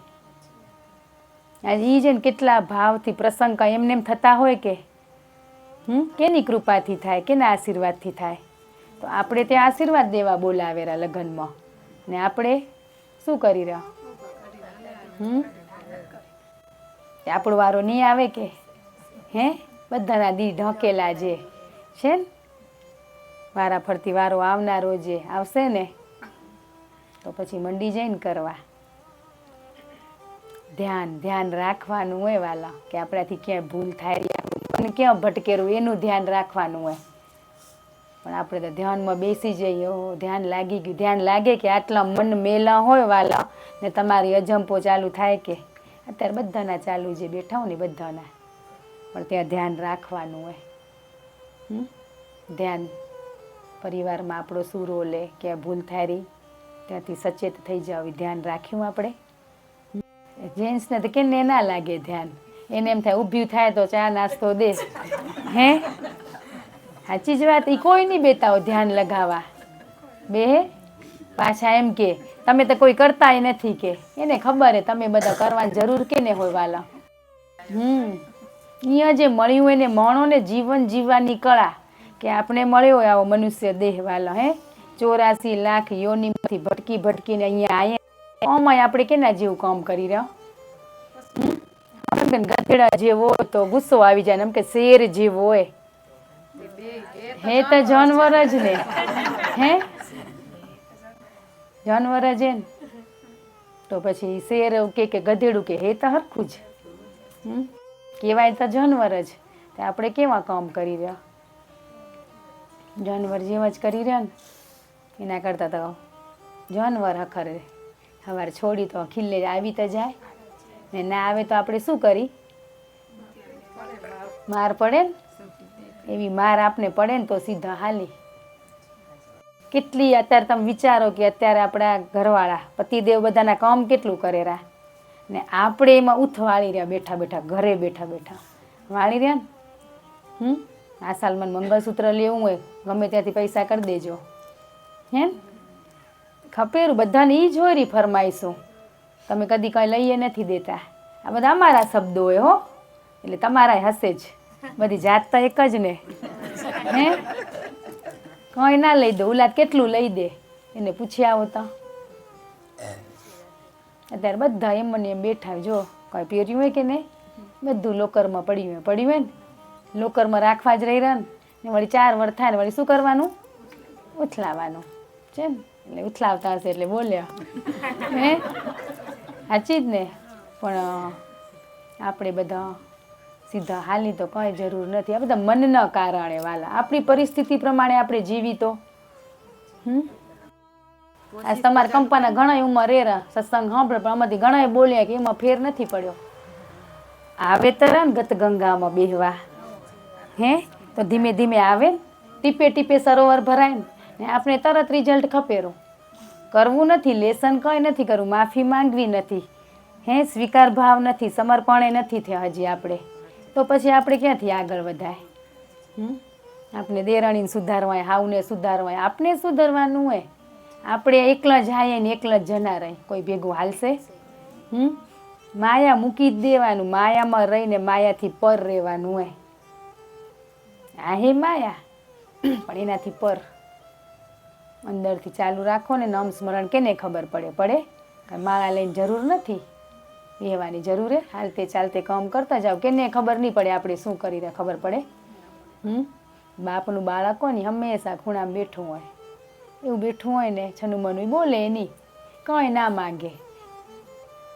આજે એ છે ને કેટલા ભાવથી પ્રસંગ કાંઈ એમને એમ થતા હોય કે કેની કૃપાથી થાય, કેના આશીર્વાદથી થાય. તો આપણે ત્યાં આશીર્વાદ દેવા બોલાવેલા લગ્નમાં, ને આપણે શું કરી રહ્યા. આપણો વારો નહીં આવે કે, હે બધાના દી ઢકેલા જે છે ને, વારા ફરતી વારો આવનારો જે આવશે ને, તો પછી મંડી જઈને કરવા. ધ્યાન રાખવાનું હોય વાલા, કે આપણાથી ક્યાંય ભૂલ થાય, મને ક્યાં ભટકેરું એનું ધ્યાન રાખવાનું હોય. પણ આપણે તો ધ્યાનમાં બેસી જઈએ, ધ્યાન લાગી ગયું. ધ્યાન લાગે કે આટલા મન મેલા હોય વાલા, ને તમારી અજંપો ચાલુ થાય કે અત્યારે બધાના ચાલુ જે બેઠા હોય ને બધાના, પણ ત્યાં ધ્યાન રાખવાનું હોય. ધ્યાન પરિવારમાં આપણો શું રોલ લે, ક્યાં ભૂલ થાય રહી, ત્યાંથી સચેત થઈ જાવ. ધ્યાન રાખ્યું આપણે. જેન્ટ્સને તો કેને ના લાગે ધ્યાન, એને એમ થાય ઊભી થાય તો ચા નાસ્તો દે. હે સાચી જ વાત. એ કોઈ નહીં બેતા હોય ધ્યાન લગાવવા. બે પાછા એમ કે તમે તો કોઈ કરતા નથી કે. એને ખબર હે તમે બધા કરવાની જરૂર કે ને હોય વાલા. અહીંયા જે મળ્યું હોય ને માણોને જીવન જીવવાની કળા, કે આપણે મળ્યો હોય આવો મનુષ્ય દેહ વાલા. હે 84 લાખ યોનિમાંથી ભટકીને અહીંયા આયા. આમાં આપણે કેના જેવું કામ કરી રહ્યા. ગધેડા જેવો હોય તો ગુસ્સો આવી જાય, એમ કે શેર જેવો હોય. હે તો જાનવર જ ને, હે જાનવર જ ને. તો પછી શેર કે ગધેડું કે હે તો હરખું જ કહેવાય, તો જાનવર જ. તો આપણે કેવા કામ કરી રહ્યા, જાનવર જેવા જ કરી રહ્યા ને. એના કરતાં તો જાનવર હખર સવારે છોડી તો ખીલે આવી તો જાય ને, ના આવે તો આપણે શું કરી, માર પડે ને. એવી માર આપને પડે ને તો સીધા હાલી. કેટલી અત્યારે તમે વિચારો કે અત્યારે આપણા ઘરવાળા પતિદેવ બધાના કામ કેટલું કરેરા, ને આપણે એમાં ઉથવાળી રહ્યા બેઠા ઘરે બેઠા વાળી રહ્યા ને. આ સાલ મને મંગળસૂત્ર લેવું હોય, ગમે ત્યાંથી પૈસા કરી દેજો. હે ખપેરું બધાને એ જ હોય રહી ફરમાઈશું. તમે કદી કંઈ લઈએ નથી દેતા. આ બધા અમારા શબ્દો હોય હો, એટલે તમારા હશે જ. બધી જાત તો એક જ ને. હે કંઈ ના લઈ દો. ઉલાદ કેટલું લઈ દે એને પૂછી આવો તો. અત્યારે બધા એમ ને એમ બેઠા. જો કંઈ પહેર્યું હોય કે નહીં, બધું લોકરમાં પડ્યું હોય ને. લોકરમાં રાખવા જ રહી રહ્યા ને. વળી 4 વર્ષ થાય ને વળી શું કરવાનું, ઉથલાવાનું. છે ને એટલે ઉથલાવતા હશે એટલે બોલ્યા હે સાચી જ ને. પણ આપણે બધા સીધા હાલી તો કંઈ જરૂર નથી. આ બધા મનના કારણે વાલા, આપણી પરિસ્થિતિ પ્રમાણે આપણે જીવી તો આજ તમારા કંપાના ઘણા ઉંમર રેરા સત્સંગ સાંભળે પણ આમાંથી ઘણા બોલ્યા કે એમાં ફેર નથી પડ્યો. આવે તરા ને ગત ગંગામાં બેહવા હે તો ધીમે ધીમે આવે ને, ટીપે ટીપે સરોવર ભરાય ને આપણે તરત રિઝલ્ટ ખપેરું. કરવું નથી લેસન કંઈ નથી કરવું, માફી માંગવી નથી, હે સ્વીકાર ભાવ નથી, સમર્પણે નથી થયા હજી આપણે, તો પછી આપણે ક્યાંથી આગળ વધાય? આપણે દેરાણીને સુધારવાય, હાવને સુધારવાય, આપણે સુધારવાનું હોય. આપણે એકલા જ આવીએ ને એકલા જ જના રહે, કોઈ ભેગું હાલશે? માયા મૂકી જ દેવાનું, માયામાં રહીને માયાથી પર રહેવાનું હોય. આ હે માયા પણ એનાથી પર અંદરથી ચાલુ રાખો ને નામ સ્મરણ કેને ખબર પડે? કાંઈ માળા લઈને જરૂર નથી બેહવાની, જરૂર હે હાલતે ચાલતે કામ કરતા જાઓ, કેને ખબર નહીં પડે આપણે શું કરી રહ્યા, ખબર પડે? બાપનું બાળક હોય ને હંમેશા ખૂણામાં બેઠું હોય, એવું બેઠું હોય ને છનું મનું બોલે નહીં, કંઈ ના માગે,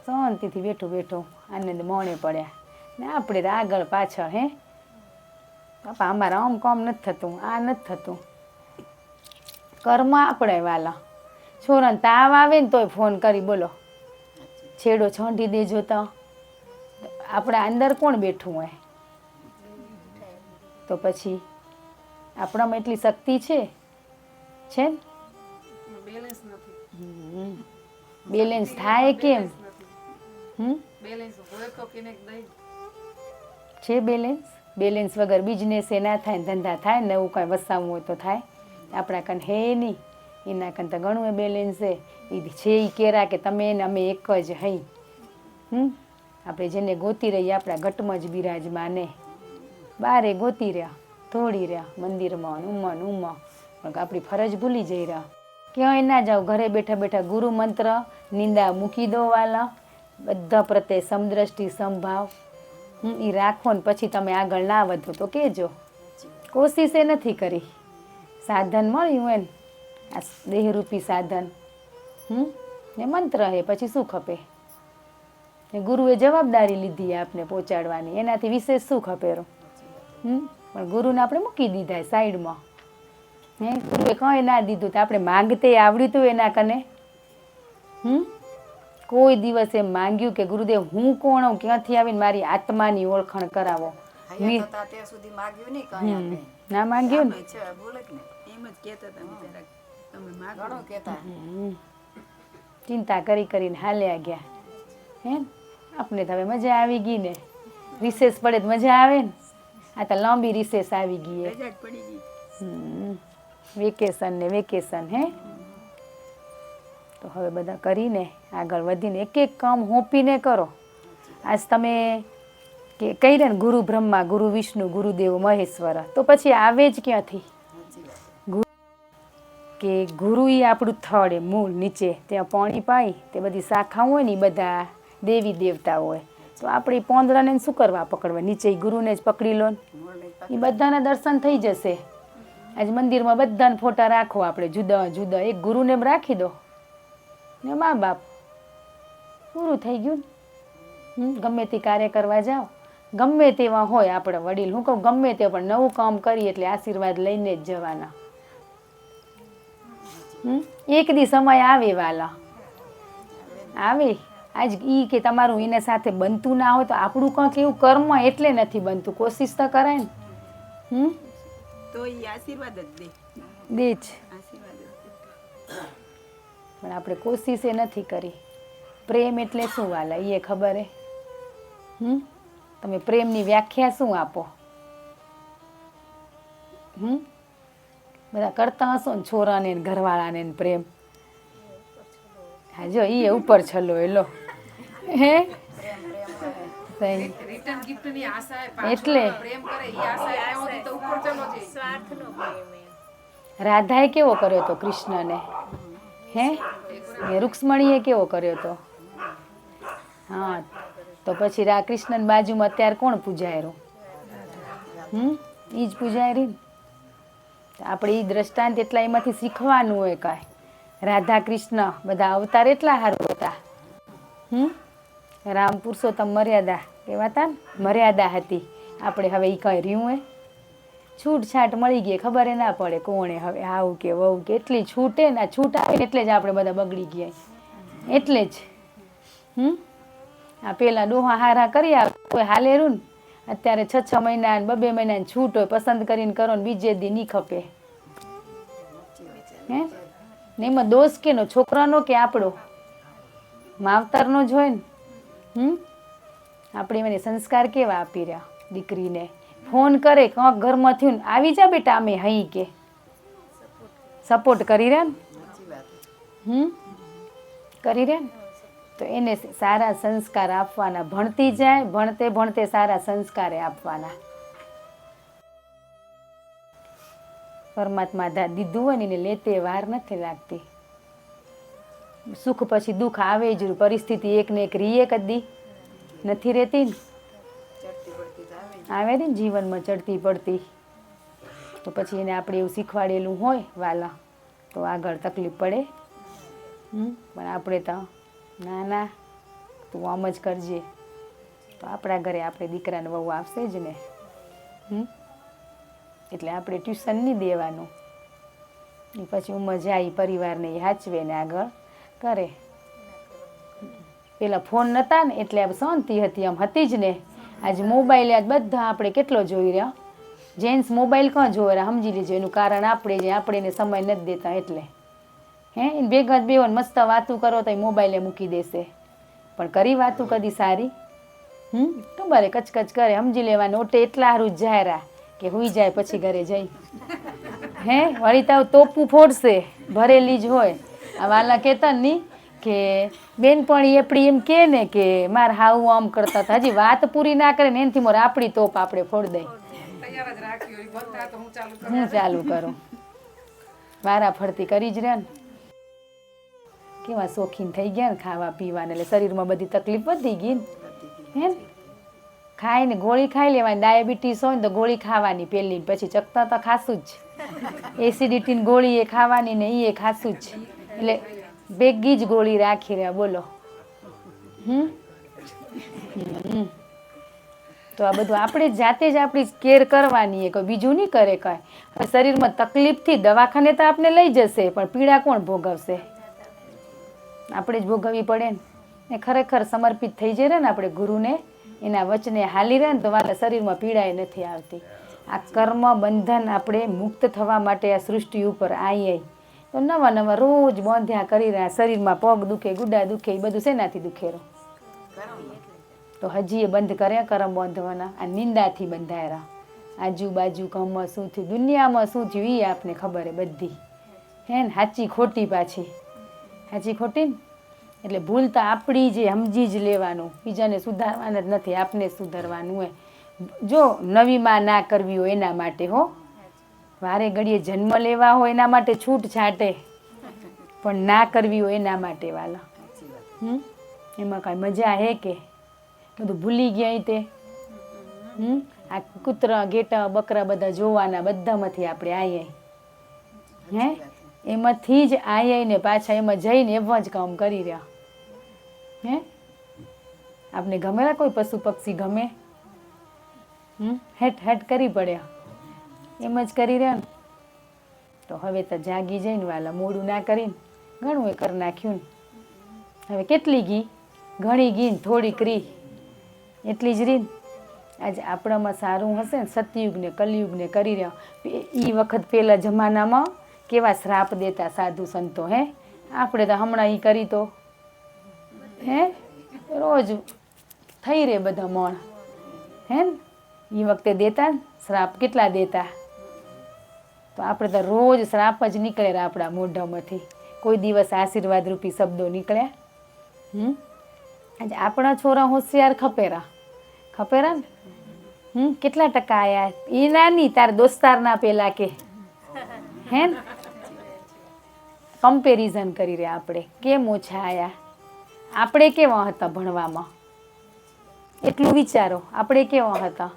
શાંતિથી બેઠું બેઠું આનંદ મોણે પડ્યા ને આપણે તો આગળ પાછળ હે બાપા અમારા આમ કામ નથી થતું, આ નથી થતું. કર્મ આપણે વાલા. છોરાને તાવ આવે ને તોય ફોન કરી બોલો છેડો છોંડી દેજો. તો આપણા અંદર કોણ બેઠું હોય? તો પછી આપણામાં એટલી શક્તિ છે ને? બેલેન્સ થાય કેમ? છે બેલેન્સ વગર બિઝનેસ એ ના થાય, ધંધા થાય, નવું કાંઈ વસાવવું હોય તો થાય. આપણા કન હે નહીં, એના કન તો ઘણું બેલેન્સ છે. એ છે એ કેરા કે તમે ને અમે એક જ હઈ. આપણે જેને ગોતી રહીએ આપણા ઘટમાં જ બિરાજમાને, બારે ગોતી રહ્યા, થોડી રહ્યા મંદિરમાં ઉમા પણ આપણી ફરજ ભૂલી જઈ રહ્યા. ક્યાંય ના જાઓ, ઘરે બેઠા બેઠા ગુરુ મંત્ર નિંદા મૂકી દો વાલા, બધા પ્રત્યે સમદ્રષ્ટિ સંભાવ એ રાખો ને પછી તમે આગળ ના વધો તો કહેજો. કોશિશ એ નથી કરી, સાધન મળ્યું હોય ને આ દેહરૂપી સાધન ને મંત્ર હે, પછી શું ખપે? ગુરુએ જવાબદારી લીધી આપને પહોંચાડવાની, એનાથી વિશેષ શું ખપેરો? પણ ગુરુને આપણે મૂકી દીધા સાઈડમાં. હે ગુરુએ કંઈ ના દીધું તો આપણે માંગતે આવડ્યું હતું એના કને? કોઈ દિવસ એમ માંગ્યું કે ગુરુદેવ હું કોણ હું, ક્યાંથી આવીને મારી આત્માની ઓળખાણ કરાવો? ના માંગ્યું ને, ચિંતા કરીને હાલ્યા ગયા. હે આપણે તો હવે મજા આવી ગઈ ને, રિસેસ પડે તો મજા આવે ને. આ તો લાંબી રિસેસ આવી ગઈ, વેકેશન હે. તો હવે બધા કરીને આગળ વધીને એક એક કામ હોંપીને કરો. આજ તમે કે કહી દે ને ગુરુ બ્રહ્મા, ગુરુ વિષ્ણુ, ગુરુદેવ મહેશ્વર, તો પછી આવે જ ક્યાંથી? કે ગુરુ એ આપણું થડ એ મૂળ નીચે, ત્યાં પાણી પાઈ તે બધી શાખાઓ હોય ને એ બધા દેવી દેવતા હોય, તો આપણે પોંદરાને શું કરવા પકડવા? નીચે ગુરુને જ પકડી લો ને, એ બધાના દર્શન થઈ જશે. આજ મંદિરમાં બધાને ફોટા રાખો આપણે જુદા જુદા, એક ગુરુને રાખી દો ને મા બાપ, પૂરું થઈ ગયું ને. ગમે તે કાર્ય કરવા જાઓ, ગમે તેવા હોય આપણે વડીલ, હું કહું ગમે તે પણ નવું કામ કરીએ એટલે આશીર્વાદ લઈને જ જવાના. એક દી સમય આવે વાલા, આવે. આજ ઈ કે તમારું એના સાથે બનતું ના હોય તો આપણું કંઈક એવું કર્મ એટલે નથી બનતું, કોશિશ તો કરાય ને. તો ઈ આશીર્વાદ જ દે જ, પણ આપણે કોશિશ એ નથી કરી. પ્રેમ એટલે શું વાલા એ ખબર હે? તમે પ્રેમની વ્યાખ્યા શું આપો? બધા કરતા હશો ને છોરાને ને ઘરવાળાને ને પ્રેમ. હા જો એ ઉપર છલો એલો હે એટલે રાધાએ કેવો કર્યો હતો કૃષ્ણને? હે રૂક્ષ્મણીએ કેવો કર્યો હતો? હા તો પછી કૃષ્ણની બાજુમાં અત્યારે કોણ પૂજાયરું? એ જ પૂજાયરી. આપણે એ દ્રષ્ટાંત એટલા એમાંથી શીખવાનું હોય કાંઈ. રાધા કૃષ્ણ બધા અવતાર એટલા સારું હતા. રામ પુરુષોત્તમ મર્યાદા કહેવાતા ને, મર્યાદા હતી. આપણે હવે એ કઈ રહ્યું હે? છૂટછાટ મળી ગઈ, ખબર ના પડે કોણે હવે આવું કે વહુ કે. એટલી છૂટે ને છૂટ આવે એટલે જ આપણે બધા બગડી ગયા. એટલે જ આ પેલા ડોહા હારા કરી આવે કોઈ હાલેરું ને. અત્યારે 6 મહિના ને 2 મહિના છૂટ હોય, પસંદ કરીને કરો ને બીજે દી નહીં ખપે. હે ને એમાં દોષ કેનો? છોકરાનો કે આપણો? માવતરનો જ હોય ને. આપણે મને સંસ્કાર કેવા આપી રહ્યા? દીકરીને ફોન કરે કંઈક ઘરમાં થયું ને આવી જા બેટા અમે હઈ કે સપોર્ટ કરી રહ્યા ને. કરી રહ્યા ને તો એને સારા સંસ્કાર આપવાના. ભણતી જાય, ભણતે ભણતે સારા સંસ્કારે આપવાના. પરમાત્મા દીધું હોય ને એને લેતે વાર નથી લાગતી. સુખ પછી દુઃખ આવે જ. પરિસ્થિતિ એક ને એક રીએ કદી નથી રહેતી ને. આવે ને જીવનમાં ચડતી પડતી. તો પછી એને આપણે એવું શીખવાડેલું હોય વાલા તો આગળ તકલીફ પડે. પણ આપણે તો ના ના તું આમ જ કરજે તો આપણા ઘરે આપણે દીકરાને વહુ આવશે જ ને. એટલે આપણે ટ્યુશન નહીં દેવાનું. એ પછી મજા આવી પરિવારને હાચવે ને આગળ કરે. પેલા ફોન નહોતા ને એટલે આમ શાંતિ હતી, આમ હતી જ ને. આજે મોબાઈલ આજ બધા આપણે કેટલો જોઈ રહ્યા. જેન્ટ્સ મોબાઈલ ક્યાં જોઈ રહ્યા સમજી લેજો. એનું કારણ આપણે એને સમય નથી દેતા એટલે. એને ભેગા જ બેહોને મસ્ત વાતું કરો તો મોબાઈલે મૂકી દેશે. પણ કરી વાતું કદી સારી? તમારે કચકચ કરે સમજી લેવાનું. ઓટે એટલા હારું જ જાયરા કે હુઈ જાય પછી ઘરે જઈ. વળી તાવ તોપું ફોડશે ભરેલી જ હોય. આ વાલા કહેતા નહીં કે બેનપણી આપણી એમ કે ને કે મારે હાવું આમ કરતા હતા. હજી વાત પૂરી ના કરે ને એનાથી મોર આપણી તોપ આપણે ફોડ દઈ. હું ચાલુ કરું? વારા ફરતી કરી જ રહ્યા ને. કેવા શોખીન થઈ ગયા ને ખાવા પીવાને. એટલે શરીરમાં બધી તકલીફ વધી ગઈ ને. હે ખાઈને ગોળી ખાઈ લેવાની. ડાયાબિટીસ હોય ને તો ગોળી ખાવાની પહેલી, પછી ચકતા તો ખાસું જ. એસિડિટીની ગોળી એ ખાવાની ને એ ખાસું જ. એટલે ભેગી જ ગોળી રાખી રહ્યા બોલો. તો આ બધું આપણે જાતે જ આપણી કેર કરવાની. કોઈ બીજું નહીં કરે કાંઈ. હવે શરીરમાં તકલીફથી દવાખાને તો આપણે લઈ જશે પણ પીડા કોણ ભોગવશે? આપણે જ ભોગવવી પડે ને. ખરેખર સમર્પિત થઈ જાય ને આપણે ગુરુને, એના વચને હાલી રહે ને તો વાલા શરીરમાં પીડાય નથી આવતી. આ કર્મ બંધન આપણે મુક્ત થવા માટે આ સૃષ્ટિ ઉપર આવી તો નવા નવા રોજ બાંધ્યા કરી રહ્યા. શરીરમાં પગ દુખે, ગુડા દુખે, એ બધું શેનાથી દુખેરો? તો હજી એ બંધ કરે કરમ બાંધવાના. આ નિંદાથી બંધાયેલા. આજુબાજુ ગામમાં શું થયું, દુનિયામાં શું થયું એ આપને ખબર બધી. હે ને સાચી ખોટી પાછી. સાચી ખોટી ને એટલે ભૂલ તો આપણી જે સમજી જ લેવાનું. બીજાને સુધારવાના જ નથી, આપને સુધારવાનું હોય. જો નવી માં ના કરવી હોય એના માટે હો. વારે ઘડીએ જન્મ લેવા હોય એના માટે છૂટછાટે, પણ ના કરવી હોય એના માટે વાલા. એમાં કાંઈ મજા હે કે? બધું ભૂલી ગયા તે. આ કૂતરા ઘેટા બકરા બધા જોવાના, બધામાંથી આપણે આવીએ. એમાંથી જ આવીને પાછા એમાં જઈને એવા જ કામ કરી રહ્યા. આપણે ગમે કોઈ પશુ પક્ષી ગમે? હેઠ હેઠ કરી પડ્યા એમ જ કરી રહ્યા ને. તો હવે તો જાગી જઈને વાલા, મોડું ના કરીને ઘણું એ કરી નાખ્યું ને. હવે કેટલી ઘી? ઘણી ઘી ને થોડીક રી, એટલી જ રી. આજે આપણામાં સારું હશે ને સતયુગને કલયુગને કરી રહ્યા. એ વખત પેલા જમાનામાં કેવા શ્રાપ દેતા સાધુ સંતો. આપણે તો હમણાં એ કરી તો રોજ થઈ રે બધા મણ. ને એ વખતે દેતા શ્રાપ કેટલા દેતા. તો આપણે તો રોજ શ્રાપ જ નીકળે આપણા મોઢામાંથી. કોઈ દિવસ આશીર્વાદ રૂપી શબ્દો નીકળ્યા? આજે આપણા છોરા હોશિયાર ખપેરા ને. કેટલા ટકા આયા? એ નાની તાર દોસ્તારના પેલા કે હે ને કમ્પેરિઝન કરી રહ્યા આપણે. કેમ ઓછા આયા? આપણે કેવા હતા ભણવામાં? એટલું વિચારો આપણે કેવા હતા.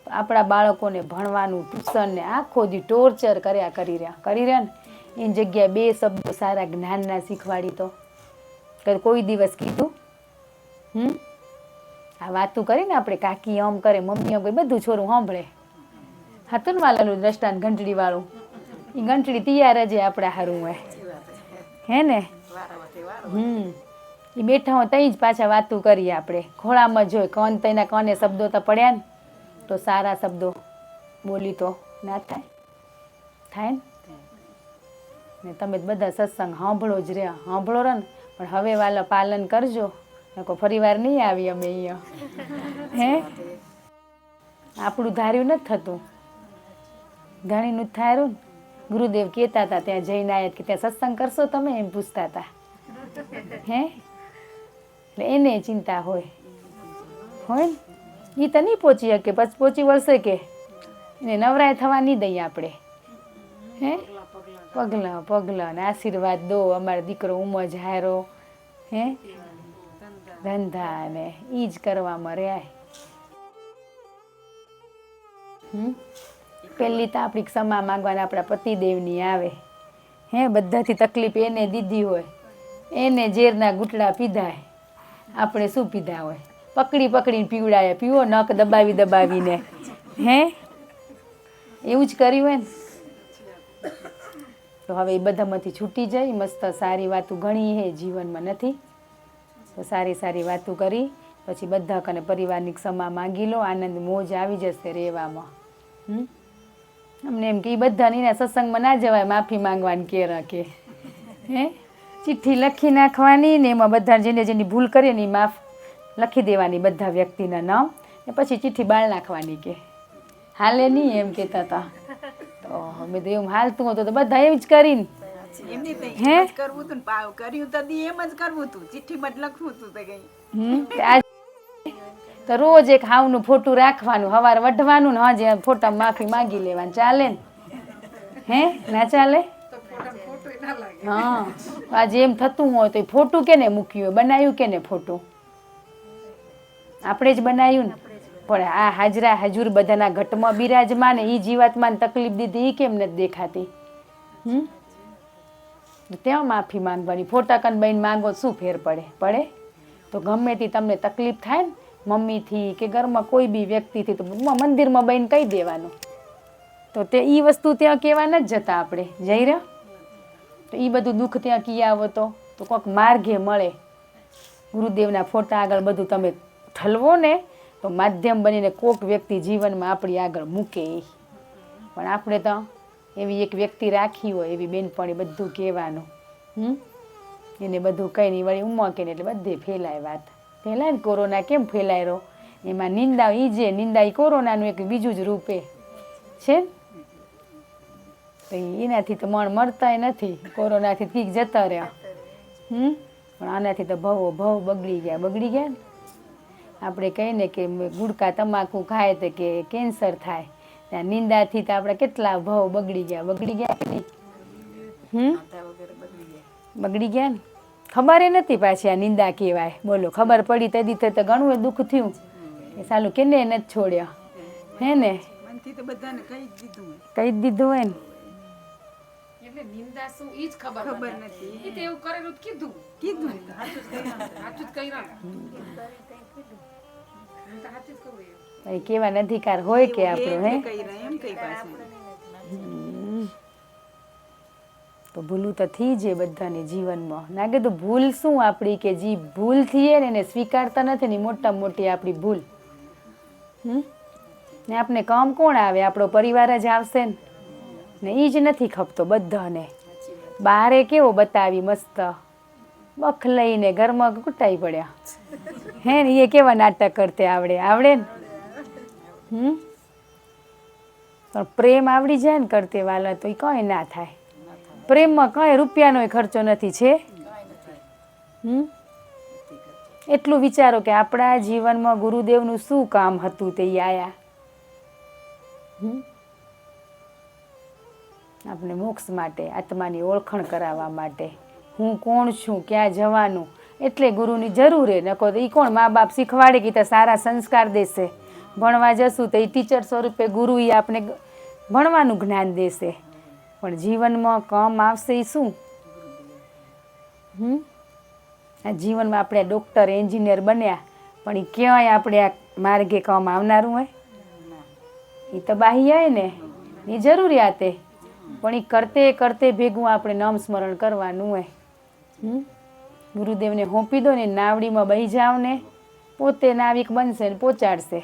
આપણા બાળકોને ભણવાનું ટ્યુશન ને આખો દી ટોર્ચર કર્યા કરી રહ્યા ને. એની જગ્યાએ 2 શબ્દો સારા જ્ઞાનના શીખવાડી તો કોઈ દિવસ કીધું? આ વાતું કરીને આપણે કાકી આમ કરે, મમ્મી આમ કરે, બધું છોરું સાંભળે. હતું ને વાલાનું દ્રષ્ટાંત ઘંટડી વાળું, એ ઘંટડી તૈયાર જ આપણા હારું હોય, હે ને? એ બેઠા હોય તઈ જ પાછા વાતું કરીએ આપણે, ખોળામાં જોઈ કોણ તેના કોને શબ્દો તો પડ્યા ને, તો સારા શબ્દો બોલી તો ના થાય, થાય ને? તમે બધા સત્સંગ સાંભળો જ રહ્યા, સાંભળો ને, પણ હવે વાલા પાલન કરજો, કોઈ ફરીવાર નહીં આવી અમે અહીંયા, હે? આપણું ધાર્યું નથી થતું, ઘણીનું જ થારું ને. ગુરુદેવ કહેતા હતા ત્યાં જઈને આવ્યા કે ત્યાં સત્સંગ કરશો તમે, એમ પૂછતા હતા, હે? એટલે એને ચિંતા હોય ને, એ તો નહીં પહોંચી શકે, પછી પહોંચી વળશે કે એને નવરાય થવા નહીં દઈએ આપણે, હે? પગલા પગલા ને આશીર્વાદ દો, અમારો દીકરો ઉમજ હારો, હે? ધંધા ને ઈ જ કરવામાં રહ્યા. પહેલી તો આપણી ક્ષમા માંગવાના આપણા પતિદેવની આવે, હે? બધાથી તકલીફ એને દીધી હોય, એને ઝેરના ગુટડા પીધા, આપણે શું પીધા હોય? પકડી પકડીને પીવડાયા, પીવો નખ દબાવી દબાવીને, હે? એવું જ કર્યું હોય ને. તો હવે એ બધામાંથી છૂટી જાય, મસ્ત સારી વાતો ઘણી હે જીવનમાં, નથી? તો સારી સારી વાતો કરી પછી બધા કને પરિવારની ક્ષમા માંગી લો, આનંદ મોજ આવી જશે રહેવામાં. અમને એમ કે એ બધા એના સત્સંગમાં ના જવાય, માફી માંગવાની કે રાખે, હે? ચિઠ્ઠી લખી નાખવાની ને એમાં બધા જેને જેની ભૂલ કરીએ ને એ માફ લખી દેવાની, બધા વ્યક્તિના નામ, ને પછી ચિઠ્ઠી બાળ નાખવાની, કે હાલે નહીં એમ કહેતા હતા. તો અમે તો એવું હાલતું હતું તો બધા એમ જ કરીને, હે? કરવું હતું ને કર્યું તો એમ જ કરવું હતું, ચિઠ્ઠીમાં જ લખવું હતું તો આજ તો રોજ એક હાવનું ફોટું રાખવાનું, સવારે વઢવાનું ને હજે ફોટા માફી માંગી લેવાની, ચાલે ને? હે? ના ચાલે? હા, આજે એમ થતું હોય તો ફોટું કેને મૂક્યું હોય, બનાવ્યું કેને ફોટું? આપણે જ બનાવ્યું ને. પણ આ હાજરા હજુર બધાના ઘટમાં બિરાજમાન ને એ જીવાત્માને તકલીફ દીધી, એ કેમ નથી દેખાતી? ત્યાં માફી માંગવાની, ફોટા કન બહીને માંગો શું ફેર પડે? પડે તો ગમે તે તમને તકલીફ થાય ને, મમ્મીથી કે ઘરમાં કોઈ બી વ્યક્તિથી, તો મંદિરમાં બહીને કહી દેવાનું. તો તે એ વસ્તુ ત્યાં કહેવા નથી જતા આપણે, જઈ રહ્યા તો એ બધું દુઃખ ત્યાં કી આવો તો કોઈક માર્ગે મળે. ગુરુદેવના ફોટા આગળ બધું તમે ઠલવો ને તો માધ્યમ બનીને કોઈક વ્યક્તિ જીવનમાં આપણી આગળ મૂકે. પણ આપણે તો એવી એક વ્યક્તિ રાખી હોય, એવી બેનપણી બધું કહેવાનું, એને બધું કંઈ નહીં, વળી ઉમકે ને એટલે બધે ફેલાય વાત. ફેલાય ને, કોરોના કેમ ફેલાયો? એમાં નિંદા, એ જે નિંદા એ કોરોનાનું એક બીજું જ રૂપે છે. તો એનાથી તો મણ મળતા નથી, કોરોનાથી કીક જતા રહ્યા, પણ આનાથી તો ભવ બગડી ગયા ને. આપણે કહીએ ને કે ગુડકા તમાકુ ખાય તો કે કેન્સર થાય, ત્યાં નિંદાથી તો આપણે કેટલા ભવ બગડી ગયા કે નહીં? બગડી ગયા ને. ખબર નથી પાછી આ નિંદા કહેવાય. બોલો, ખબર પડી તેથી તો ઘણું દુઃખ થયું કે સાલું કેને નથી છોડ્યા, હે ને? કહી જ દીધું હોય ને. નિંદા શું ઈ જ ખબર નથી, ઈ તો એવું કરેલું કીધું કેવા અધિકાર હોય કે આપણો, હે? તો ભૂલું તો થઈ જાય બધાને જીવનમાં. ના કીધું ભૂલ શું આપણી, કે જે ભૂલ થઈએ ને એને સ્વીકારતા નથી ને, મોટા મોટી આપણી ભૂલ. ને આપણે કામ કોણ આવે? આપણો પરિવાર જ આવશે ને એ જ નથી ખપતો બધાને. બારે કેવો બતાવી મસ્ત બખ લઈને ઘરમાં કૂટાઈ પડ્યા, હે ને? એ કેવા નાટક કરતે આવડે ને. પણ પ્રેમ આવડી જાય ને કરતે વાલા તો એ કંઈ ના થાય. પ્રેમમાં કંઈ રૂપિયાનો ખર્ચો નથી છે. એટલું વિચારો કે આપણા જીવનમાં ગુરુદેવનું શું કામ હતું તે આયા. આપણે મોક્ષ માટે, આત્માની ઓળખાણ કરાવવા માટે, હું કોણ છું, ક્યાં જવાનું, એટલે ગુરુની જરૂર છે. નકો એ કોણ મા બાપ શીખવાડે કે સારા સંસ્કાર દેશે, ભણવા જશું તો એ ટીચર સ્વરૂપે ગુરુ એ આપણે ભણવાનું જ્ઞાન દેશે. પણ જીવનમાં કામ આવશે એ શું? આ જીવનમાં આપણે ડૉક્ટર એન્જિનિયર બન્યા પણ એ ક્યાંય આપણે આ માર્ગે કામ આવનારું હોય? એ તો બાહ્ય હોય ને, એ જરૂરિયાત હે, પણ એ કરતે કરતે ભેગું આપણે નામ સ્મરણ કરવાનું હોય. ગુરુદેવને હોંપી દો ને, નાવડીમાં બહી જાવ ને, પોતે નાવિક બનશે ને પહોંચાડશે.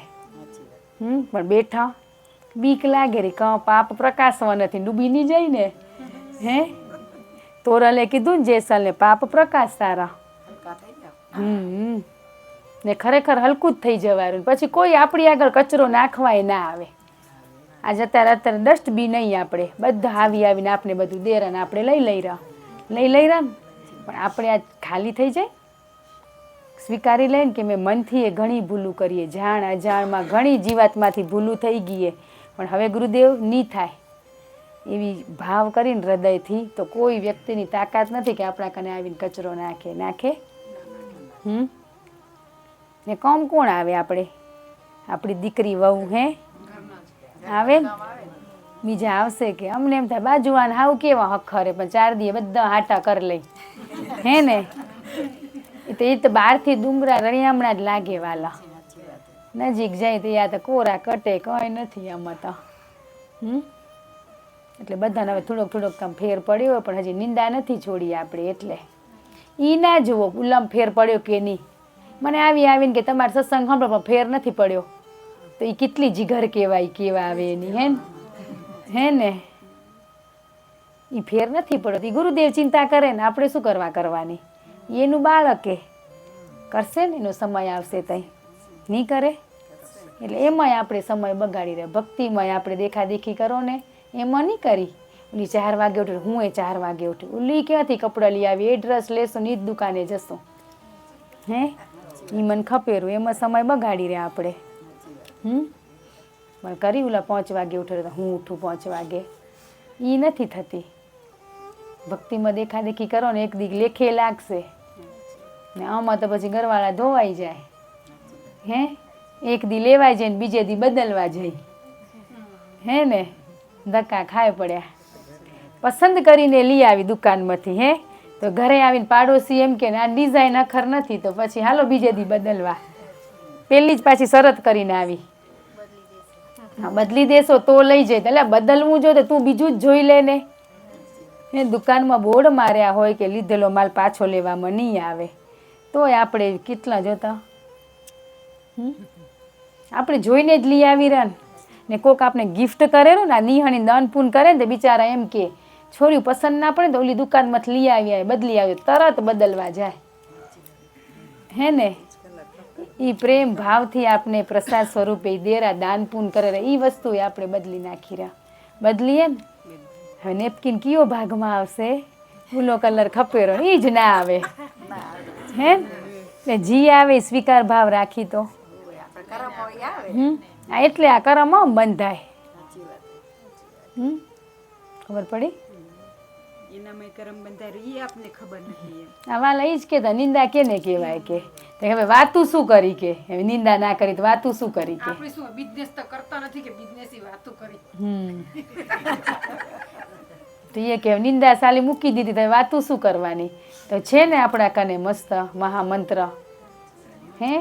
પણ બેઠા બીક લાગે રે, કાં પાપ પ્રકાશવા નથી, ડૂબી નહીં જાય ને. હે તોરલે કીધું ને જેસલને, પાપ પ્રકાશ તારા. ને ખરેખર હલકું જ થઈ જવાનું. પછી કોઈ આપણી આગળ કચરો નાખવાય ના આવે. આજે અત્યારે ડસ્ટબિન નહીં, આપણે બધા આવીને આપણે બધું દેરા ને આપણે લઈ રહ્યા ને, પણ આપણે આ ખાલી થઈ જાય. સ્વીકારી લઈને કે મેં મનથી એ ઘણી ભૂલું કરીએ, જાણ અજાણમાં ઘણી જીવાતમાંથી ભૂલું થઈ ગઈ, પણ હવે ગુરુદેવ નહીં થાય એવી ભાવ કરીને હૃદયથી, તો કોઈ વ્યક્તિની તાકાત નથી કે આપણા કને આવીને કચરો નાખે. ને કોમ કોણ આવે? આપણી દીકરી વહુ આવે ને, બીજા આવશે કે અમને એમ થાય બાજુવાન હાવ કેવા હખરે, પણ 4 દીએ બધા હાટા કરી લઈ. હે ને, એ તો બહારથી ડુંગરા રળિયામણા જ લાગે વાલા, નજીક જાય તો યા તો કોરા કટે, કંઈ નથી આમાં તો. એટલે બધાને હવે થોડોક કામ ફેર પડ્યો હોય, પણ હજી નિંદા નથી છોડી આપણે. એટલે એ ના જુઓ ઉલમ ફેર પડ્યો કે નહીં. મને આવીને કે તમારે સત્સંગ સાંભળો પણ ફેર નથી પડ્યો, તો એ કેટલી જીગર કહેવાય, કેવા આવે એની. હે ને, એ ફેર નથી પડ્યો. એ ગુરુદેવ ચિંતા કરે ને, આપણે શું કરવાની? એનું બાળક કરશે ને, એનો સમય આવશે તઈ નહીં કરે. એટલે એમાંય આપણે સમય બગાડી રહ્યા. ભક્તિમાંય આપણે દેખાદેખી કરો ને, એમાં નહીં કરી. ઓલી 4 વાગે ઉઠી, હું 4 વાગે ઉઠી, ઓલી ક્યાંથી કપડાં લઈ આવી, એડ્રેસ લેશું ને, એ જ દુકાને જશું. હે, એ મને ખપેરું, એમાં સમય બગાડી રહ્યા આપણે. પણ કરી ઓલા 5 વાગે ઉઠે તો હું ઉઠું 5 વાગે, એ નથી થતી. ભક્તિમાં દેખાદેખી કરો ને, એક દી લેખે લાગશે ને, આમાં તો પછી ઘરવાળા ધોવાઈ જાય. હે, એક દી લેવાઈ જાય ને બીજે દી બદલવા જાય. હે ને, ધક્કા ખાય પડ્યા. પસંદ કરીને લઈ આવી દુકાનમાંથી. હે, તો ઘરે આવીને પાડોશી એમ કે આ ડિઝાઇન અખર નથી, તો પછી હાલો બીજે દી બદલવા. પેલી જ પાછી શરત કરીને આવી, બદલી દેશો તો લઈ જાય. એટલે બદલવું જો તો તું બીજું જ જોઈ લે ને. એ દુકાનમાં બોર્ડ માર્યા હોય કે લીધેલો માલ પાછો લેવામાં નહીં આવે, તોય આપણે કેટલા જોતા. આપણે જોઈને જ લઈ આવી રહ્યા ને. કોક આપણે ગિફ્ટ કરેલું ને, નિહાણી દાન પૂન કરે ને, તો બિચારા એમ કે છોરી પસંદ ના પડે તો ઓલી દુકાનમાંથી લઈ આવ્યા, બદલી આવ્યો, તરત બદલવા જાય. હે ને, એ પ્રેમ ભાવથી આપણે પ્રસાદ સ્વરૂપે દેરા દાન પૂન કરે, એ વસ્તુ આપણે બદલી નાખી રહ્યા. બદલીએ ને, હવે નેપકિન કયો ભાગમાં આવશે? ફૂલો કલર ખપેરો, એ જ ના આવે. હે ને, જી આવે સ્વીકાર ભાવ રાખી તો. એટલે આ કરમ બંધાય. ખબર પડી? આ વાલા એ જ કહેતા, નિંદા કેને કહેવાય કે હવે વાતું શું કરી, કે હવે નિંદા ના કરી તો વાતું શું કરી, કે બિઝનેસ તો કરતા નથી કે બિઝનેસ વાતો કરી. તો એ કે નિંદા સાલી મૂકી દીધી તો વાતું શું કરવાની? તો છે ને આપણા કને મસ્ત મહામંત્ર. હે,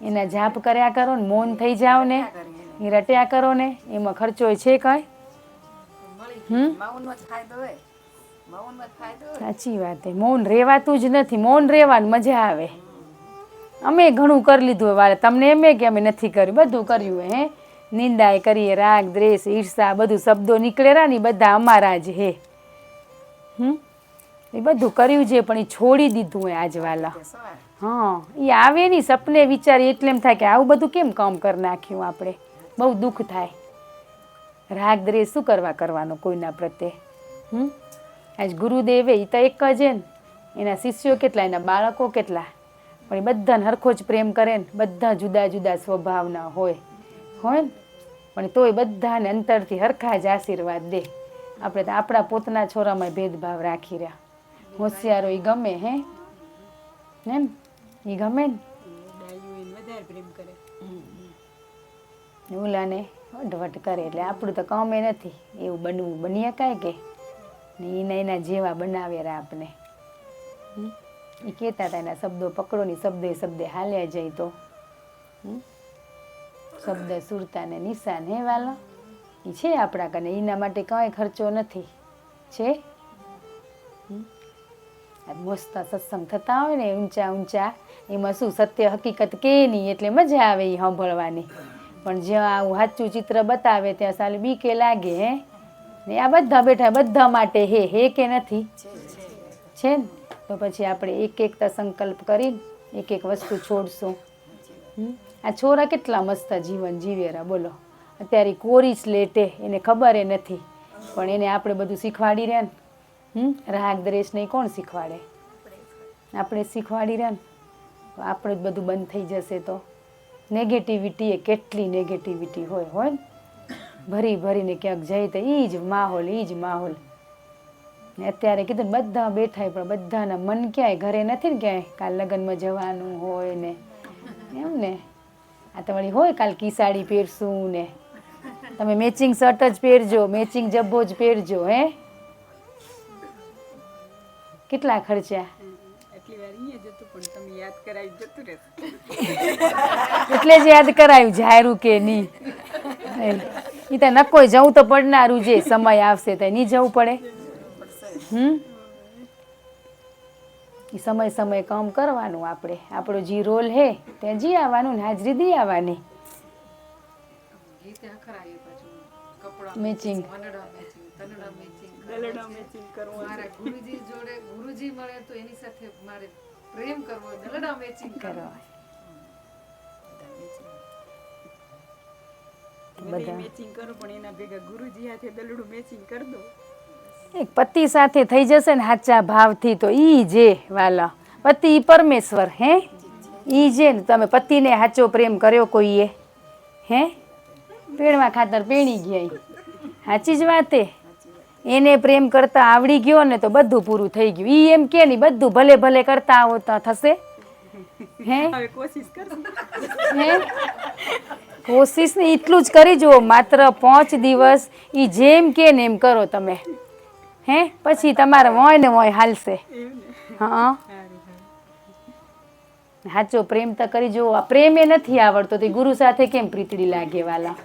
એના જાપ કર્યા કરો ને, મૌન થઈ જાવ ને, એ રટ્યા કરો ને, એમાં ખર્ચો છે કઈ? સાચી વાત. મૌન રેવાતું જ નથી. મૌન રેવાનું મજા આવે. અમે ઘણું કરી લીધું વાળે, તમને એમ કે અમે નથી કર્યું, બધું કર્યું. હે, નિંદાય કરીએ, રાગ દ્વેષ ઈર્ષા બધું શબ્દો નીકળેરા ને, બધા અમારા જ હે. એ બધું કર્યું છે, પણ એ છોડી દીધું હોય આજ વાલા. હા, એ આવે નહીં સપને વિચારી, એટલે એમ થાય કે આવું બધું કેમ કામ કરી નાખ્યું આપણે. બહુ દુઃખ થાય. રાગ દ્વેષ શું કરવાનો કોઈના પ્રત્યે? આજ ગુરુદેવે એ તો એક જ ને, એના શિષ્યો કેટલા, એના બાળકો કેટલા, પણ એ બધાને હરખો જ પ્રેમ કરે ને. બધા જુદા જુદા સ્વભાવના હોય ને, પણ તોય બધાને અંતરથી હરખા જ આશીર્વાદ દે. આપણે તો આપણા પોતાના છોરામાં ભેદભાવ રાખી રહ્યા. હોશિયારો એ ગમે. હે ને, એ ગમે ને, ઓલાને વટ કરે. એટલે આપણું તો કામે નથી એવું બનવું. બનીએ કાંઈ કે ને એના જેવા બનાવ્યા આપને. એ કહેતા હતા એના શબ્દો પકડો ની શબ્દે હાલ્યા જાય તો શબ્દ સુરતા ને નિશાન હે વાલા એ છે આપણા કને. એના માટે કાંઈ ખર્ચો નથી છે. મસ્ત સત્સંગ થતા હોય ને ઊંચા એમાં શું સત્ય હકીકત કે નહીં એટલે મજા આવે એ સાંભળવાની. પણ જ્યાં આવું સાચું ચિત્ર બતાવે ત્યાં સાલી બીકે લાગે. હે ને આ બધા બેઠા બધા માટે હે કે નથી છે ને. તો પછી આપણે એક તો સંકલ્પ કરીને એક વસ્તુ છોડશું. આ છોરા કેટલા મસ્ત જીવન જીવેરા બોલો. અત્યારે કોરી સ્લેટે એને ખબર નથી પણ એને આપણે બધું શીખવાડી રહ્યા ને. રાગ દ્વેષ નહીં કોણ શીખવાડે? આપણે શીખવાડી રહ્યા ને. તો આપણે જ બધું બંધ થઈ જશે તો. નેગેટિવિટી એ કેટલી નેગેટિવિટી હોય ને ભરીને ક્યાંક જાય તો એ જ માહોલ. ને અત્યારે કીધું બધા બેઠા પણ બધાના મન ક્યાંય ઘરે નથી ને ક્યાંય કાલ લગ્નમાં જવાનું હોય ને એમ ને. આ તો વળી હોય કાલ કિસાડી પહેરશું ને તમે મેચિંગ શર્ટ જ પહેરજો, મેચિંગ જબ્બો જ પહેરજો. હે કેટલા ખર્ચા? એટલી વાર અહીંયા જતું પણ તમે યાદ કરાવી જતું રહે એટલે જ યાદ કરાયું જાયરું કે નહીં. એ તો નકોય જવું તો પડનારું છે. સમય આવશે તો નહીં જવું પડે. એ સમય કામ કરવાનું આપણે. આપણો જે રોલ હે ત્યાં જી આવવાનું ને હાજરી દઈ આવવાની. મેચિંગ દલડા મેચિંગ કરવું. મારા ગુરુજી જોડે ગુરુજી મળે તો એની સાથે મારે પ્રેમ કરવો, દલડા મેચિંગ કરવા. બધા મેચિંગ કરું પણ એના ભેગા ગુરુજી હાથે દલડું મેચિંગ કરી દો. એક પતિ સાથે થઈ જશે ને સાચા ભાવથી તો ઈ જે વાલા પતિ પરમેશ્વર. હે ઈ જે ને તમે પતિને સાચો પ્રેમ કર્યો કોઈએ હે પેણવા ખાતર પેણી ગયા. સાચી જ વાતે. એને પ્રેમ કરતા આવડી ગયો ને તો બધું પૂરું થઈ ગયું. ઈ એમ કે નહીં બધું ભલે કરતા આવો તો થશે. હે હવે કોશિશ કરશું. હે કોશિશ ને એટલું જ કરી જુઓ. માત્ર 5 દિવસ ઈ જેમ કે ને એમ કરો તમે. હે પછી તમારે હોય ને હોય હાલશે. હા સાચો પ્રેમ તો કરી જુઓ. પ્રેમ એ નથી આવડતો તો ગુરુ સાથે કેમ પ્રીતડી લાગે વાલા.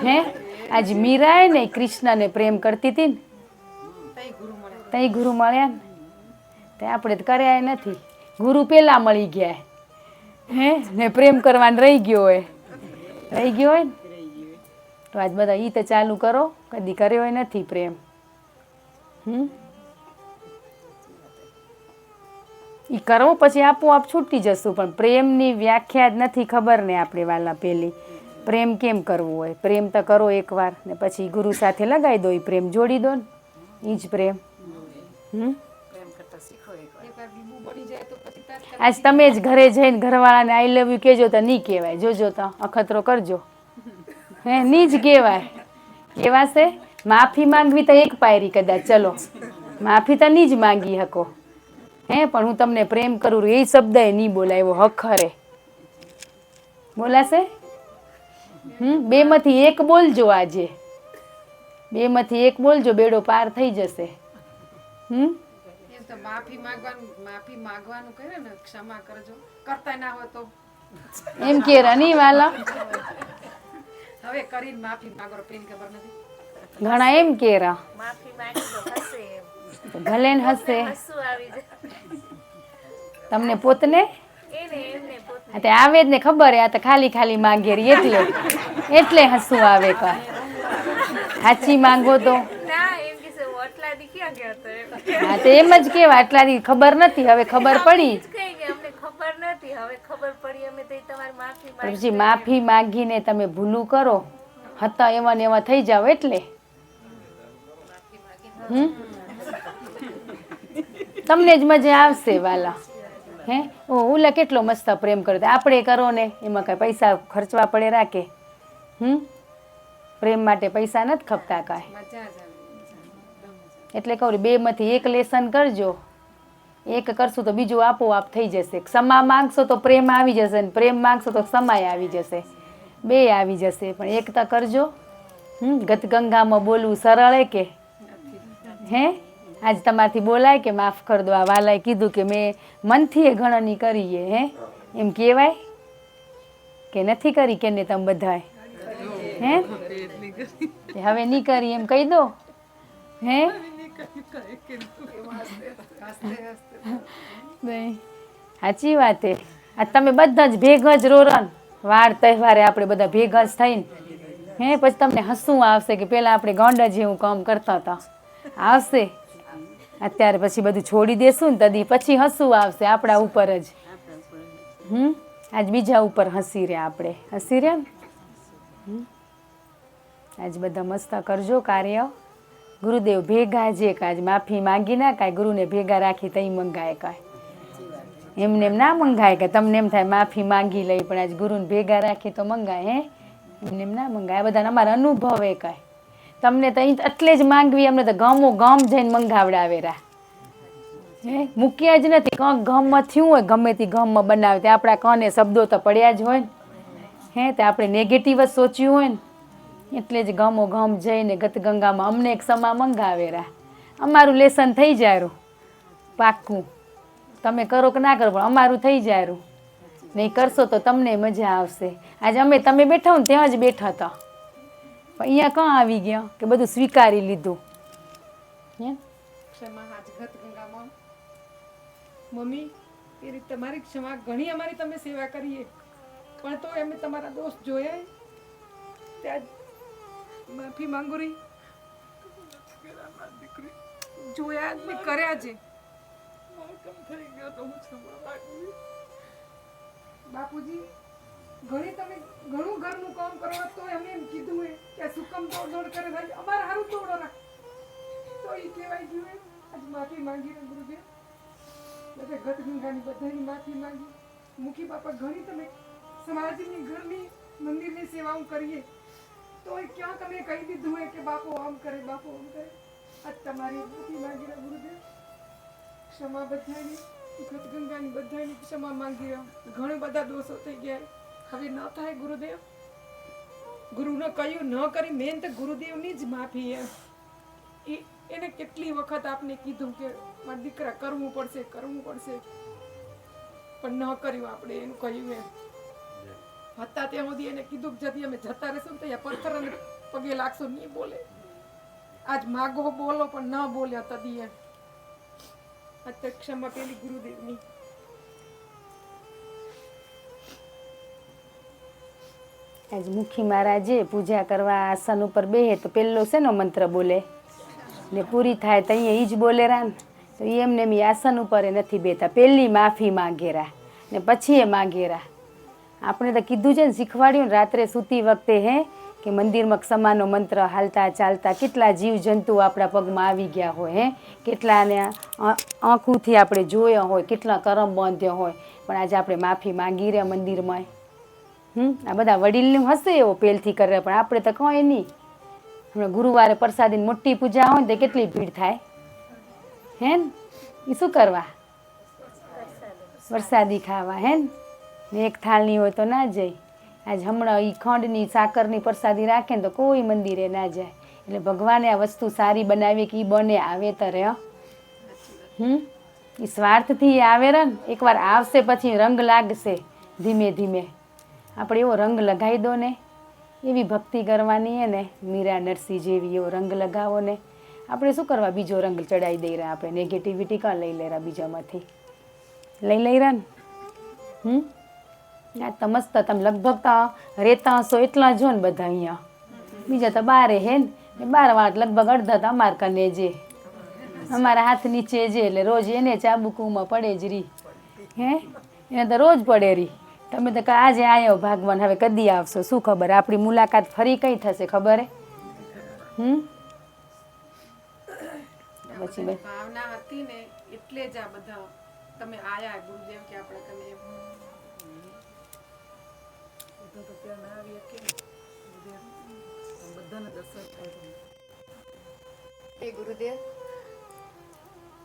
હે આજ મીરાએ ને કૃષ્ણને પ્રેમ કરતી હતી ને તઈ ગુરુ મળ્યા ને તે આપણે તો કર્યા નથી. ગુરુ પેલા મળી ગયા હે ને પ્રેમ કરવાનું રહી ગયો હોય ને તો આજ બધા ઈ તો ચાલુ કરો. કદી કર્યો હોય નથી પ્રેમ. ઈ કરો પછી આપોઆપ છૂટી જશું. પણ પ્રેમની વ્યાખ્યા જ નથી ખબર ને આપણે વાલા. પેલી પ્રેમ કેમ કરવું હોય? પ્રેમ તો કરો એકવાર ને પછી ગુરુ સાથે લગાવી દો. એ પ્રેમ જોડી દો ને ઈ જ પ્રેમ. આજ તમે જ ઘરે જઈને ઘરવાળાને આઈ લવ યુ કહેજો તો નહીં કહેવાય. જોજો તો અખતરો કરજો. હે નહીં જ કહેવાય. કહેવાશે માફી માંગવી તો એક પાયરી કદાચ. ચલો માફી તો નહીં જ માંગી શકો. હે પણ હું તમને પ્રેમ કરું એ શબ્દ એ નહીં બોલાવ્યો. હખરે બોલાશે. બેમાંથી એક બોલજો. આજે બેમાંથી એક બોલજો. બેડો પાર થઈ જશે. માફી માંગવાનું કહે ને ક્ષમા કરજો. કરતા ના હોય તો એમ કે રની વાલા હવે કરીને માફી માંગો. પેલી ખબર નથી ઘણા એમ કે માફી માંગી તો હશે એમ. ભલે ને હશે હસવું આવી જાય તમને પોતને. એમને પોતે. તે આવે જ ને ખબર હે આ તો ખાલી માંગેરી એટલે હસવું આવે. કા સાચી માંગો તો ના એમ કે છે આટલા દી ક્યાં ગયા તો એમ. હા તો એમ જ કેવા આટલા દી ખબર નથી હવે ખબર પડી. કઈ કે અમને ખબર નથી હવે ખબર પડી અમે તો તમારી માફી માંગી. પછી માફી માંગીને તમે ભૂલું કરો હતા એવા ને એવા થઈ જાવ એટલે તમને જ મજા આવશે વાલા. હે ઓલા કેટલો મસ્ત પ્રેમ કરે. આપણે કરો ને એમાં કઈ પૈસા ખર્ચવા પડે રાખે. પ્રેમ માટે પૈસા નથી ખપતા કાંઈ. મજા જ આવે. એટલે કહું 2માંથી એક લેસન કરજો. એક કરશું તો બીજું આપોઆપ થઈ જશે. ક્ષમા માંગશો તો પ્રેમ આવી જશે ને પ્રેમ માંગશો તો સમય આવી જશે. 2 આવી જશે. પણ એક તો કરજો. ગત ગંગામાં બોલવું સરળ કે હે આજ તમારથી બોલાય કે માફ કરી દો? આ વાલાએ કીધું કે મેં મનથી એ ગણની કરીએ, હે એમ કહેવાય કે નથી કરી? કે ને તમે બધાએ હે હવે નહીં કરી એમ કહી દો. હે નહીં, સાચી વાત હે. આ તમે બધા જ ભેગા જ રોરન વાર તહેવારે આપણે બધા ભેગા જ થઈને, હે પછી તમને હસવું આવશે કે પેલા આપણે ગાંડા જેવું કામ કરતા હતા, આવશે. અત્યારે પછી બધું છોડી દેશું ને તદી પછી હસવું આવશે આપણા ઉપર જ. આજ બીજા ઉપર હસી રહ્યા, આપણે હસી રહ્યા ને. આજ બધા મસ્ત કરજો કાર્ય. ગુરુદેવ ભેગા જે કાંઈ માફી માંગી ના કાંઈ ગુરુને ભેગા રાખી તઈ મંગાય કાંઈ એમને એમ ના મંગાય કે તમને એમ થાય માફી માંગી લઈ, પણ આજ ગુરુને ભેગા રાખી તો મંગાય. હે એમને એમ ના મંગાય. આ બધાને અમારા અનુભવ એ કાંઈ તમને તો અહીં એટલે જ માંગવી, અમને તો ગામો ગામ જઈને મંગાવડાવેરા. હે મૂક્યા જ નથી. કાંક ગામમાં થયું હોય ગમે તે ગામમાં બનાવે તે આપણા કાને શબ્દો તો પડ્યા જ હોય ને. હે તે આપણે નેગેટિવ જ સોચ્યું હોય ને એટલે જ ગામો ગામ જઈને ગતગંગામાં અમને એક સમા મંગાવેરા. અમારું લેસન થઈ જાય પાક્કું. તમે કરો કે ના કરો પણ અમારું થઈ જાય. નહીં કરશો તો તમને મજા આવશે. આજે અમે તમે બેઠા હો ને ત્યાં જ બેઠા હતા, પણ અહીંયા કાં આવી ગયા કે બધું સ્વીકારી લીધું. ક્ષમા આજ ગંગામાં મમ્મી એ રીતે તમારી ક્ષમા ઘણી અમારી તમે સેવા કરીએ, પણ તો અમે તમારા દોષ જોયા ત્યાં માફી માંગુ રહી. જોયા જ ને કર્યા છે. બાપુજી ઘણી તમે ઘણું ઘરનું કામ કરો તો અમે એમ કીધું હોય કે સુકમ દોડ દોડ કરે ભાઈ અમારે હારું દોડો રાખ તો એ કહેવાય ગયું હોય. આજ માફી માંગી ગુરુદેવ, બધે ગત ગંગાની બધાની માફી માંગી. મુખી બાપા ઘણી તમે સમાજની ઘરની મંદિરની સેવાઓ કરીએ તો એ ક્યાં તમે કહી દીધું હોય કે બાપુ આમ કરે બાપુ આમ કરે. આજ તમારી માફી માંગી રહ્યા ગુરુદેવ. ક્ષમા બધાની ગત ગંગાની બધાની ક્ષમા માંગી રહ્યા. ઘણા બધા દોષો થઈ ગયા, હવે ન થાય ગુરુદેવ. ગુરુને કહ્યું ન કરી મેન તો ગુરુદેવની જ માફી એમ. એને કેટલી વખત આપને કીધું કે મારા દીકરા કરવું પડશે પણ ન કર્યું. આપણે એનું કહ્યું એમ હતા ત્યાં સુધી એને કીધું કે જતી અમે જતા રહેશું તો પથ્થર અને પગે લાગશો નહીં બોલે. આજ માગો બોલો પણ ન બોલ્યા તદી એમ. અત્યારે ક્ષમા પેલી ગુરુદેવની. આજ મુખી મહારાજે પૂજા કરવા આસન ઉપર બેહે તો પેલો શેનો મંત્ર બોલે ને પૂરી થાય તો અહીંયા એ જ બોલેરા ને. તો એમને એમ આસન ઉપર નથી બેઠા, પહેલી માફી માંગેરા ને પછી એ માંગેરા. આપણે તો કીધું છે ને, શીખવાડ્યું ને રાત્રે સૂતી વખતે હે કે મંદિરમાં ક્ષમાનો મંત્ર હાલતા ચાલતા કેટલા જીવ જંતુ આપણા પગમાં આવી ગયા હોય, હે કેટલાને આંખોથી આપણે જોયા હોય, કેટલા કરમ બાંધ્યા હોય, પણ આજે આપણે માફી માંગી રહ્યા મંદિરમાં. આ બધા વડીલનું હશે એવો પહેલથી કરે, પણ આપણે તો કંઈ નહીં. હમણાં ગુરુવારે પ્રસાદીની મોટી પૂજા હોય ને તો કેટલી ભીડ થાય હે ને. એ શું કરવા? પ્રસાદી ખાવા હે ને. એક થાળની હોય તો ના જાય. આજ હમણાં એ ખંડની સાકરની પ્રસાદી રાખે ને તો કોઈ મંદિરે ના જાય. એટલે ભગવાને આ વસ્તુ સારી બનાવી કે એ બને આવે તરે. એ સ્વાર્થથી આવે ને, એકવાર આવશે પછી રંગ લાગશે ધીમે ધીમે. આપણે એવો રંગ લગાવી દો ને, એવી ભક્તિ કરવાની હે ને મીરા નરસિંહ જેવી, એવો રંગ લગાવો ને. આપણે શું કરવા બીજો રંગ ચડાવી દઈ રહ્યા? આપણે નેગેટિવિટી કાં લઈ લેરા બીજામાંથી? લઈ રહ્યા ને. આ તો મસ્ત તમે લગભગ તો રહેતા હશો એટલા જો ને બધા અહીંયા. બીજા તો બારે હે ને, 12 વાટ લગભગ અડધા તો અમાર કને જે અમારા હાથ નીચે જે, એટલે રોજ એને ચાબુકુમાં પડે જ રહી. હે એને તો રોજ પડે રહી. તમે તો આજે આવ્યો ભાગવાન, હવે કદી આવશો શું ખબર? આપણી મુલાકાત ફરી કઈ થશે ખબર હે? પછી ભાવના હતી ને એટલે જ આ બધા તમે આયા ગુરુદેવ કે આપણે કને ગુરુદેવ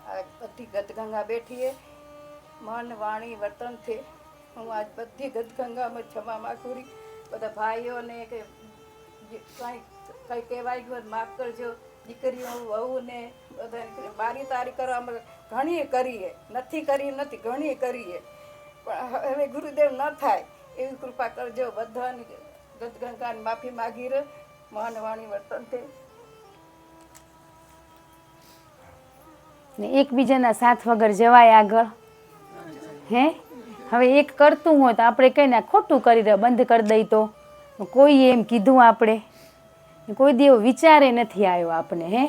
આ બધી ગતગંગા બેઠી હે, મન વાણી વર્તનથી હું આજ બધી ગતગંગામાં ક્ષમા માગું. બધા ભાઈઓને કે કંઈ કહેવાય ગયું માફ કરજો, દીકરીઓ વહુને બધાને બારી તારી કરવામાં ઘણી કરીએ, નથી કરી નથી ઘણી કરીએ, પણ હવે ગુરુદેવ ન થાય એવી કૃપા કરજો. બધાની ગદગંગાની માફી માગી રહે મન વાણી વર્તનથી. ને એકબીજાના સાથ વગર જવાય આગળ? હે, હવે એક કરતું હોય તો આપણે કઈ ના ખોટું કરી દે, બંધ કરી દઈ તો કોઈ એમ કીધું આપણે કોઈ દેવ વિચારે નથી આવ્યો આપણે. હે,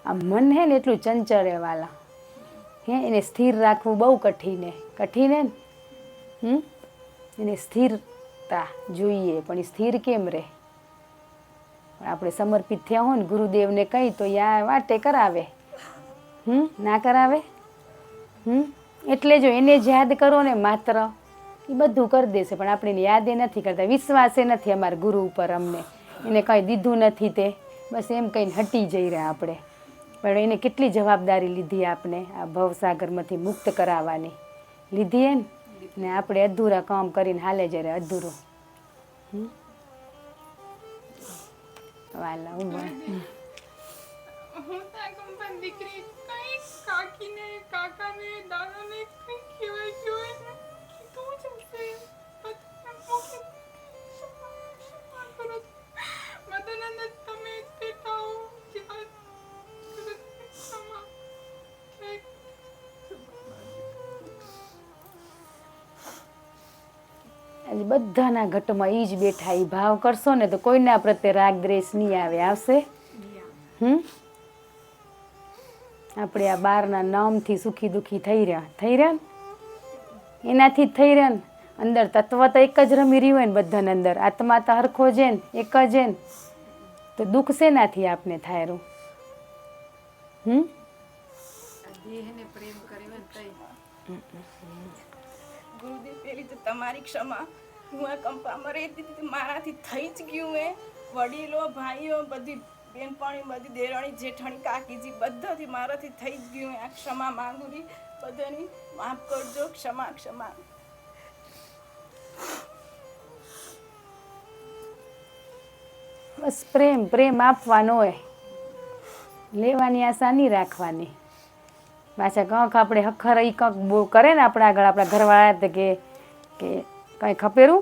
આ મન હે ને એટલું ચંચળ હે વાલા. હે, એને સ્થિર રાખવું બહુ કઠિન હે ને. એને સ્થિરતા જોઈએ, પણ એ સ્થિર કેમ રહે? આપણે સમર્પિત થયા હોય ને ગુરુદેવને કહી તો યા વાટે કરાવે. ના કરાવે? એટલે જો એને જ યાદ કરો ને માત્ર, એ બધું કરી દેશે. પણ આપણે એને યાદ નથી કરતા, વિશ્વાસ નથી અમારા ગુરુ ઉપર. અમને એને કંઈ દીધું નથી તે બસ એમ કહીને હટી જઈ રહ્યા આપણે. પણ એને કેટલી જવાબદારી લીધી આપણે આ ભવસાગરમાંથી મુક્ત કરાવવાની લીધી હે ને આપણે અધૂરા કામ કરીને હાલે જ્યારે અધૂરું. વાલા હું તારી દીકરી કઈ કાકીને કાકાને દાદાને કઈ કહેવાય ગયો કીધું જ હશે. મદનંદ તમે બેઠા હો આજે બધાના ઘટમાં એ જ બેઠા. એ ભાવ કરશો ને તો કોઈના પ્રત્યે રાગ દ્વેષ નહીં આવે. આવશે? આપણે આ બારના નામથી સુખી દુઃખી થઈ રહ્યા ને એનાથી જ થઈ રહ્યા ને. અંદર તત્વ તો એક જ રમી રહ્યું હોય ને બધાને અંદર. આત્મા તો હરખો છે ને, એક જ છે ને, તો દુઃખ શેનાથી આપને થાય રહ્યું? દેહને પ્રેમ કર્યો ને તઈ. ગુરુદેવ પેલી તો તમારી ક્ષમા. હું આ કંપામાં રહેતી હતી, મારાથી થઈ જ ગયું. વડીલો ભાઈઓ બધી બેનપણી બધી દેરાણી જેઠાણી કાકીજી બધાથી મારાથી થઈ જ ગયું. આ ક્ષમા માંગુ રહી બધાની. માફ કરજો. ક્ષમા ક્ષમા. બસ પ્રેમ આપવાનો હોય, લેવાની આશા નહીં રાખવાની. પાછા કંઈક આપણે હખર એ કંઈક બહુ કરે ને આપણા આગળ આપણા ઘરવાળા કે કંઈ ખપેરું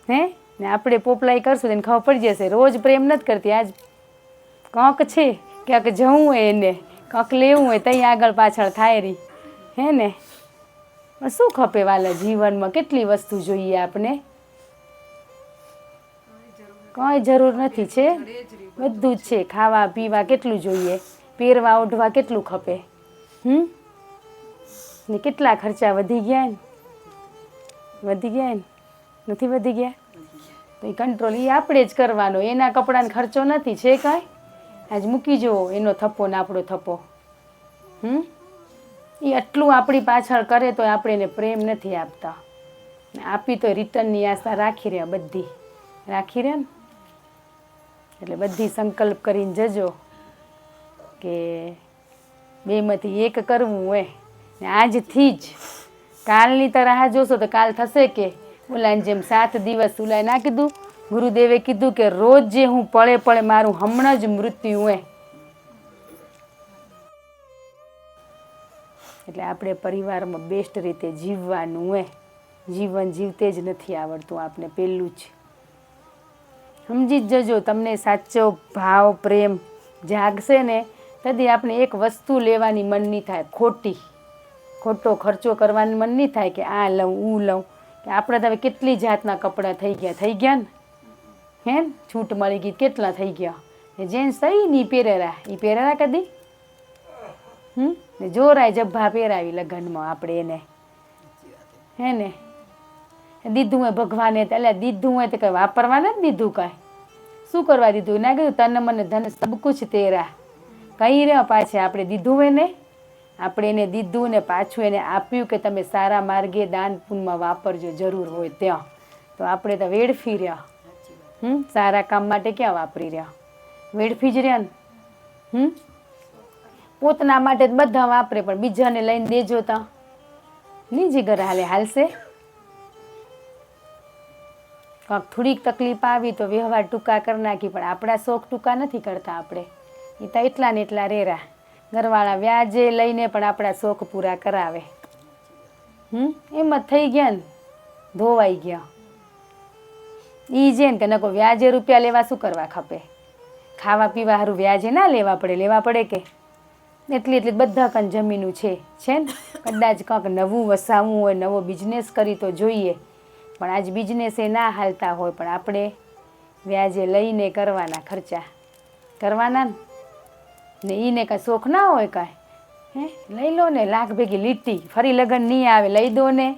હે ને આપણે પોપલાઈ કરશું તેને ખબર પડી જશે. રોજ પ્રેમ નથી કરતી, આજ કંઈક છે ક્યાંક જવું હોય એને કંઈક લેવું હોય ત્યાં આગળ પાછળ થાય રહી હે ને. પણ શું ખપે વાલા જીવનમાં? કેટલી વસ્તુ જોઈએ આપણે, કંઈ જરૂર નથી છે, બધું જ છે. ખાવા પીવા કેટલું જોઈએ, પહેરવા ઓઢવા કેટલું ખપે. ને કેટલા ખર્ચા વધી ગયા ને નથી વધી ગયા? તો એ કંટ્રોલ એ આપણે જ કરવાનો. એના કપડાનો ખર્ચો નથી છે કાંઈ. આજ મૂકી જુઓ એનો થપ્પો ને આપણો થપ્પો. એ આટલું આપણી પાછળ કરે તો આપણે એને પ્રેમ નથી આપતા. આપી તો રિટર્નની આશા રાખી રહ્યા, બધી રાખી રહ્યા ને. એટલે બધી સંકલ્પ કરીને જજો કે બેમાંથી એક કરવું હોય ને આજથી જ. કાલની તો રાહ જોશો તો કાલ થશે કે ઓલાને જેમ 7 દિવસ ઓલાએ ના કીધું, ગુરુદેવે કીધું કે રોજ જે હું પળે પળે મારું હમણાં જ મૃત્યુ હોય. એટલે આપણે પરિવારમાં બેસ્ટ રીતે જીવવાનું હોય. જીવન જીવતે જ નથી આવડતું આપણે પહેલું જ. સમજી જ જજો. તમને સાચો ભાવ પ્રેમ જાગશે ને તેથી આપણે એક વસ્તુ લેવાની મન નહીં થાય, ખોટો ખર્ચો કરવાની મન નહીં થાય કે આ લઉં લઉં. કે આપણે તો હવે કેટલી જાતના કપડાં થઈ ગયા ને હે ને, છૂટ મળી ગઈ કેટલા થઈ ગયા. જેન્ટ્સ થઈ ને એ પહેરેરા કદી ને જોરાય જબ્ભા પહેરાવી લગ્નમાં આપણે એને હે ને. દીધું હોય ભગવાને એટલે દીધું હોય તો કંઈ વાપરવા નથી દીધું. કાંઈ શું કરવા દીધું? ના કીધું તન મને ધન સબ કુછ તેરા. કઈ રહ્યા પાછે આપણે દીધું હોય ને, આપણે એને દીધું ને પાછું એને આપ્યું કે તમે સારા માર્ગે દાન પુણ્યમાં વાપરજો જરૂર હોય ત્યાં. તો આપણે તો વેડફી રહ્યા. સારા કામ માટે ક્યાં વાપરી રહ્યા? વેડફી જ રહ્યા ને. પોતાના માટે બધા વાપરે પણ બીજાને લઈને દેજો તો નહીં જીગર હાલશે. કાંક થોડીક તકલીફ આવી તો વ્યવહાર ટૂંકા કરી નાખી, પણ આપણા શોખ ટૂંકા નથી કરતા આપણે. એ તો એટલા ને એટલા રેરા. ઘરવાળા વ્યાજે લઈને પણ આપણા શોખ પૂરા કરાવે. એમ જ થઈ ગયા ને, ધોવાઈ ગયા. ઈ જે ને કે નકો વ્યાજે રૂપિયા લેવા શું કરવા ખપે? ખાવા પીવા સારું વ્યાજે ના લેવા પડે, લેવા પડે કે? એટલી એટલી બધા કન જમીનું છે ને. કદાચ કંઈક નવું વસાવવું હોય, નવો બિઝનેસ કરી તો જોઈએ, પણ આજ બિઝનેસ એ ના હાલતા હોય પણ આપણે વ્યાજે લઈને કરવાના ખર્ચા કરવાના ને. એને કાંઈ શોખ ના હોય કાંઈ, લઈ લો ને લાખ ભેગી લીટી, ફરી લગ્ન નહીં આવે, લઈ દો ને.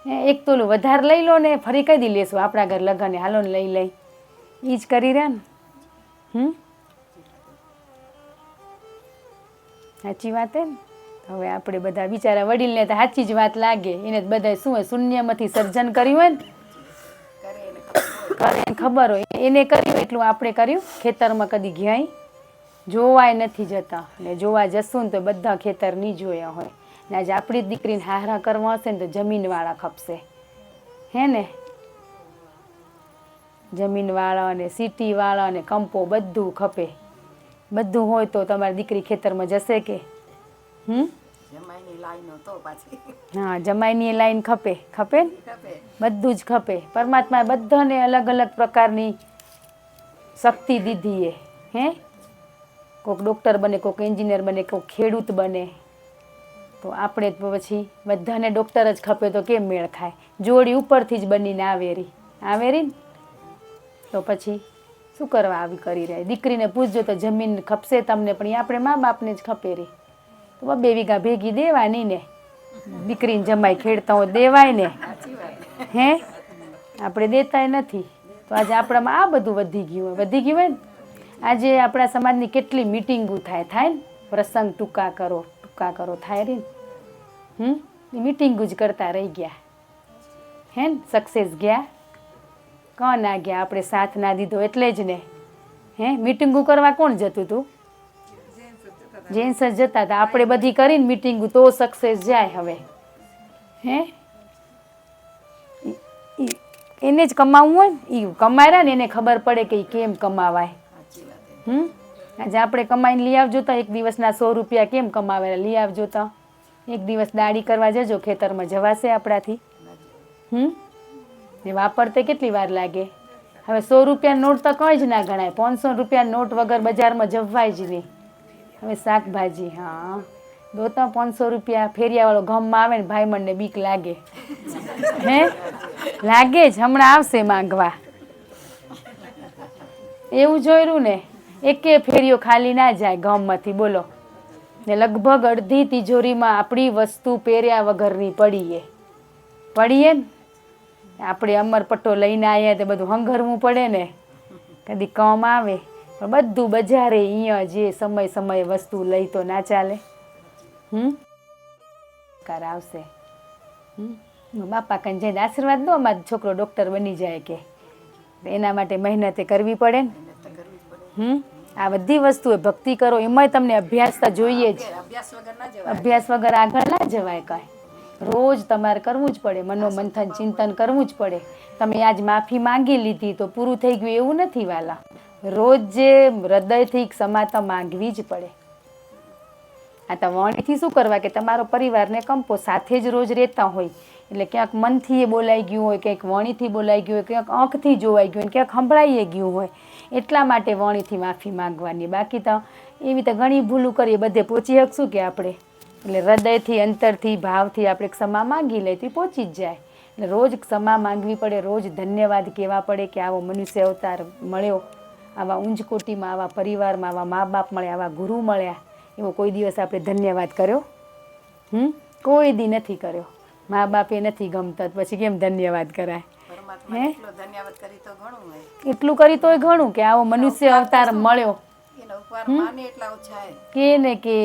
એક તોલું વધારે લઈ લો ને, ફરી કઈ દી લેશું આપણા ઘર લગ્ન, હાલો ને લઈ લઈ. એ જ કરી રહ્યા ને. સાચી વાત હે ને. હવે આપણે બધા બિચારા વડીલને તો સાચી જ વાત લાગે, એને તો બધા શું હોય, શૂન્યમાંથી સર્જન કર્યું હોય ને, કરે ખબર હોય, એને કર્યું એટલું આપણે કર્યું. ખેતરમાં કદી ગયા જોવાય નથી જતા, ને જોવા જશું ને તો બધા ખેતર નહીં જોયા હોય. ને આજે આપણી જ દીકરીને હારા કરવા હશે ને તો જમીનવાળા ખપશે, હે ને? જમીનવાળા અને સિટીવાળા અને કંપો બધું ખપે. બધું હોય તો તમારી દીકરી ખેતરમાં જશે કે? હા, જમાઈની લાઈન ખપે, ખપે બધું જ ખપે. પરમાત્માએ બધાને અલગ અલગ પ્રકારની શક્તિ દીધી એ, હે? કોઈક ડૉક્ટર બને, કોઈક એન્જિનિયર બને, કોઈક ખેડૂત બને. તો આપણે પછી બધાને ડૉક્ટર જ ખપે તો કેમ મેળ ખાય? જોડી ઉપરથી જ બનીને આવેરી ને તો પછી શું કરવા આવી કરી રહે? દીકરીને પૂછજો તો જમીન ખપશે તમને, પણ એ આપણે મા બાપને જ ખપે રહી. તો 2 વીઘા ભેગી દેવાની ને, દીકરીને જમાઈ ખેડતા હોય દેવાય ને, હે? આપણે દેતાય નથી. તો આજે આપણામાં આ બધું વધી ગયું હોય ને. આજે આપણા સમાજની કેટલી મિટિંગો થાય ને, પ્રસંગ ટૂંકા કરો થાય રહી ને. એ મિટિંગો જ કરતા રહી ગયા, હે ને? સક્સેસ ગયા કોણ ના ગયા? આપણે સાથ ના દીધો એટલે જ ને. હે, મિટિંગો કરવા કોણ જતું હતું? જેન્ટ્સ જ જતા હતા. આપણે બધી કરીને મિટિંગો તો સક્સેસ જાય. હવે હે, એને જ કમાવવું હોય ને, એ કમાયરા ને એને ખબર પડે કે કેમ કમાવાય. આજે આપણે કમાઈને લઈ આવજો તો એક દિવસના 100 રૂપિયા કેમ કમાવેલા લઈ આવજો તો. એક દિવસ દાડી કરવા જજો, ખેતરમાં જવાશે આપણાથી? ને વાપરતે કેટલી વાર લાગે? હવે 100 રૂપિયા નોટ તો કંઈ જ ના ગણાય. 500 રૂપિયા નોટ વગર બજારમાં જવાય જ નહીં. હવે શાકભાજી, હા દો તો 500 રૂપિયા. ફેરિયાવાળો ગામમાં આવે ને ભાઈમણને બીક લાગે, હે? લાગે જ, હમણાં આવશે માંગવા. એવું જોયું ને, એકે ફેરીઓ ખાલી ના જાય ગામમાંથી, બોલો. ને લગભગ અડધી તિજોરીમાં આપણી વસ્તુ પહેર્યા વગરની પડીએ ને. આપણે અમરપટ્ટો લઈને આવ્યા તે બધું હંગરવું પડે ને, કદી કામ આવે. પણ બધું બજારે અહીંયા જે સમય વસ્તુ લઈ તો ના ચાલે. આવશે. બાપા કને જઈને આશીર્વાદ દો, અમારો છોકરો ડૉક્ટર બની જાય કે. એના માટે મહેનતે કરવી પડે ને. આ બધી વસ્તુએ ભક્તિ કરો, એમાંય તમને અભ્યાસ તો જોઈએ જ. અભ્યાસ વગર આગળ ના જવાય કાંઈ. રોજ તમારે કરવું જ પડે, મનોમંથન ચિંતન કરવું જ પડે. તમે આજ માફી માંગી લીધી તો પૂરું થઈ ગયું એવું નથી વાલા. રોજ જે હૃદયથી ક્ષમા તો માંગવી જ પડે. આ તો વાણીથી શું કરવા કે તમારો પરિવારને કંપો સાથે જ રોજ રહેતા હોય એટલે ક્યાંક મનથી એ બોલાઈ ગયું હોય, ક્યાંક વાણીથી બોલાઈ ગયું હોય, ક્યાંક આંખથી જોવાઈ ગયું હોય, ક્યાંક સંભળાઈ ગયું હોય. એટલા માટે વાણીથી માફી માંગવાની. બાકી તો એવી તો ઘણી ભૂલું કરીએ, બધે પહોંચી શકશું કે આપણે? એટલે હૃદયથી, અંતરથી, ભાવથી આપણે ક્ષમા માંગી લઈએ તો પહોંચી જ જાય. એટલે રોજ ક્ષમા માંગવી પડે, રોજ ધન્યવાદ કહેવા પડે કે આવો મનુષ્ય અવતાર મળ્યો, આવા ઊંચકોટીમાં, આવા પરિવારમાં, આવા મા બાપ મળ્યા, આવા ગુરુ મળ્યા. એવો કોઈ દિવસ આપણે ધન્યવાદ કર્યો? કોઈ દી નથી કર્યો. મા બાપે નથી ગમતા પછી કેમ ધન્યવાદ કરાય? હે, એટલું કરી તોય ઘણું કે આવો મનુષ્ય અવતાર મળ્યો. કે ને કે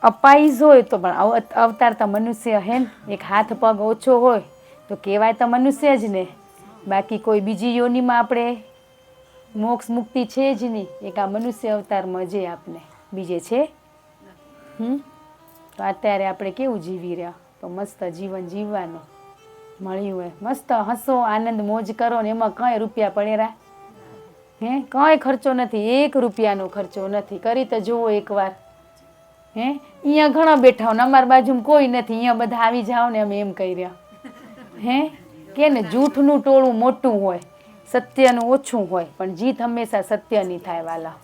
અપાઈઝ હોય તો પણ અવતાર તો મનુષ્ય હે ને. એક હાથ પગ ઓછો હોય તો કહેવાય તો મનુષ્ય જ ને. બાકી કોઈ બીજી યોનિમાં આપણે મોક્ષ મુક્તિ છે જ નહીં. એક આ મનુષ્ય અવતારમાં જે આપને બીજે છે. તો અત્યારે આપણે કેવું જીવી રહ્યા? તો મસ્ત જીવન જીવવાનું મળ્યું હોય. મસ્ત હસો, આનંદ મોજ કરો ને એમાં કંઈ રૂપિયા પડેરા કંઈ ખર્ચો નથી, 1 રૂપિયાનો ખર્ચો નથી. કરી તો જુઓ એકવાર. અહીંયા ઘણા બેઠા હોય ને અમારી બાજુમાં કોઈ નથી, અહીંયા બધા આવી જાઓ ને અમે એમ કહી રહ્યા. કે ને જૂઠનું ટોળું મોટું હોય, સત્યનું ઓછું હોય, પણ જીત હંમેશા સત્યની થાય વાલા.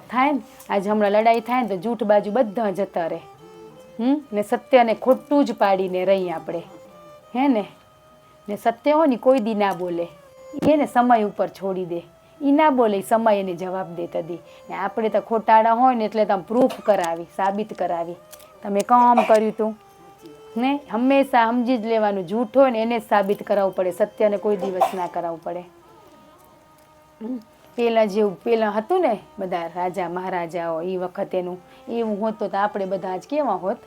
થાય ને આજે હમણાં લડાઈ થાય ને તો જૂઠ બાજુ બધા જતા રહે. ને સત્યને ખોટું જ પાડીને રહી આપણે. ને સત્ય હોય ને કોઈ દી ના બોલે, એને સમય ઉપર છોડી દે. એ ના બોલે, સમય એને જવાબ દે તદી. ને આપણે તો ખોટાડા હોય ને એટલે તમે પ્રૂફ કરાવી, સાબિત કરાવી તમે કામ કર્યું તું ને. હંમેશા સમજી જ લેવાનું, જૂઠ હોય ને એને જ સાબિત કરાવવું પડે, સત્યને કોઈ દિવસ ના કરાવવું પડે. પેલા હતું ને બધા રાજા મહારાજાઓ એ વખતેનું, એવું હોત તો આપણે બધા આજ કેવા હોત.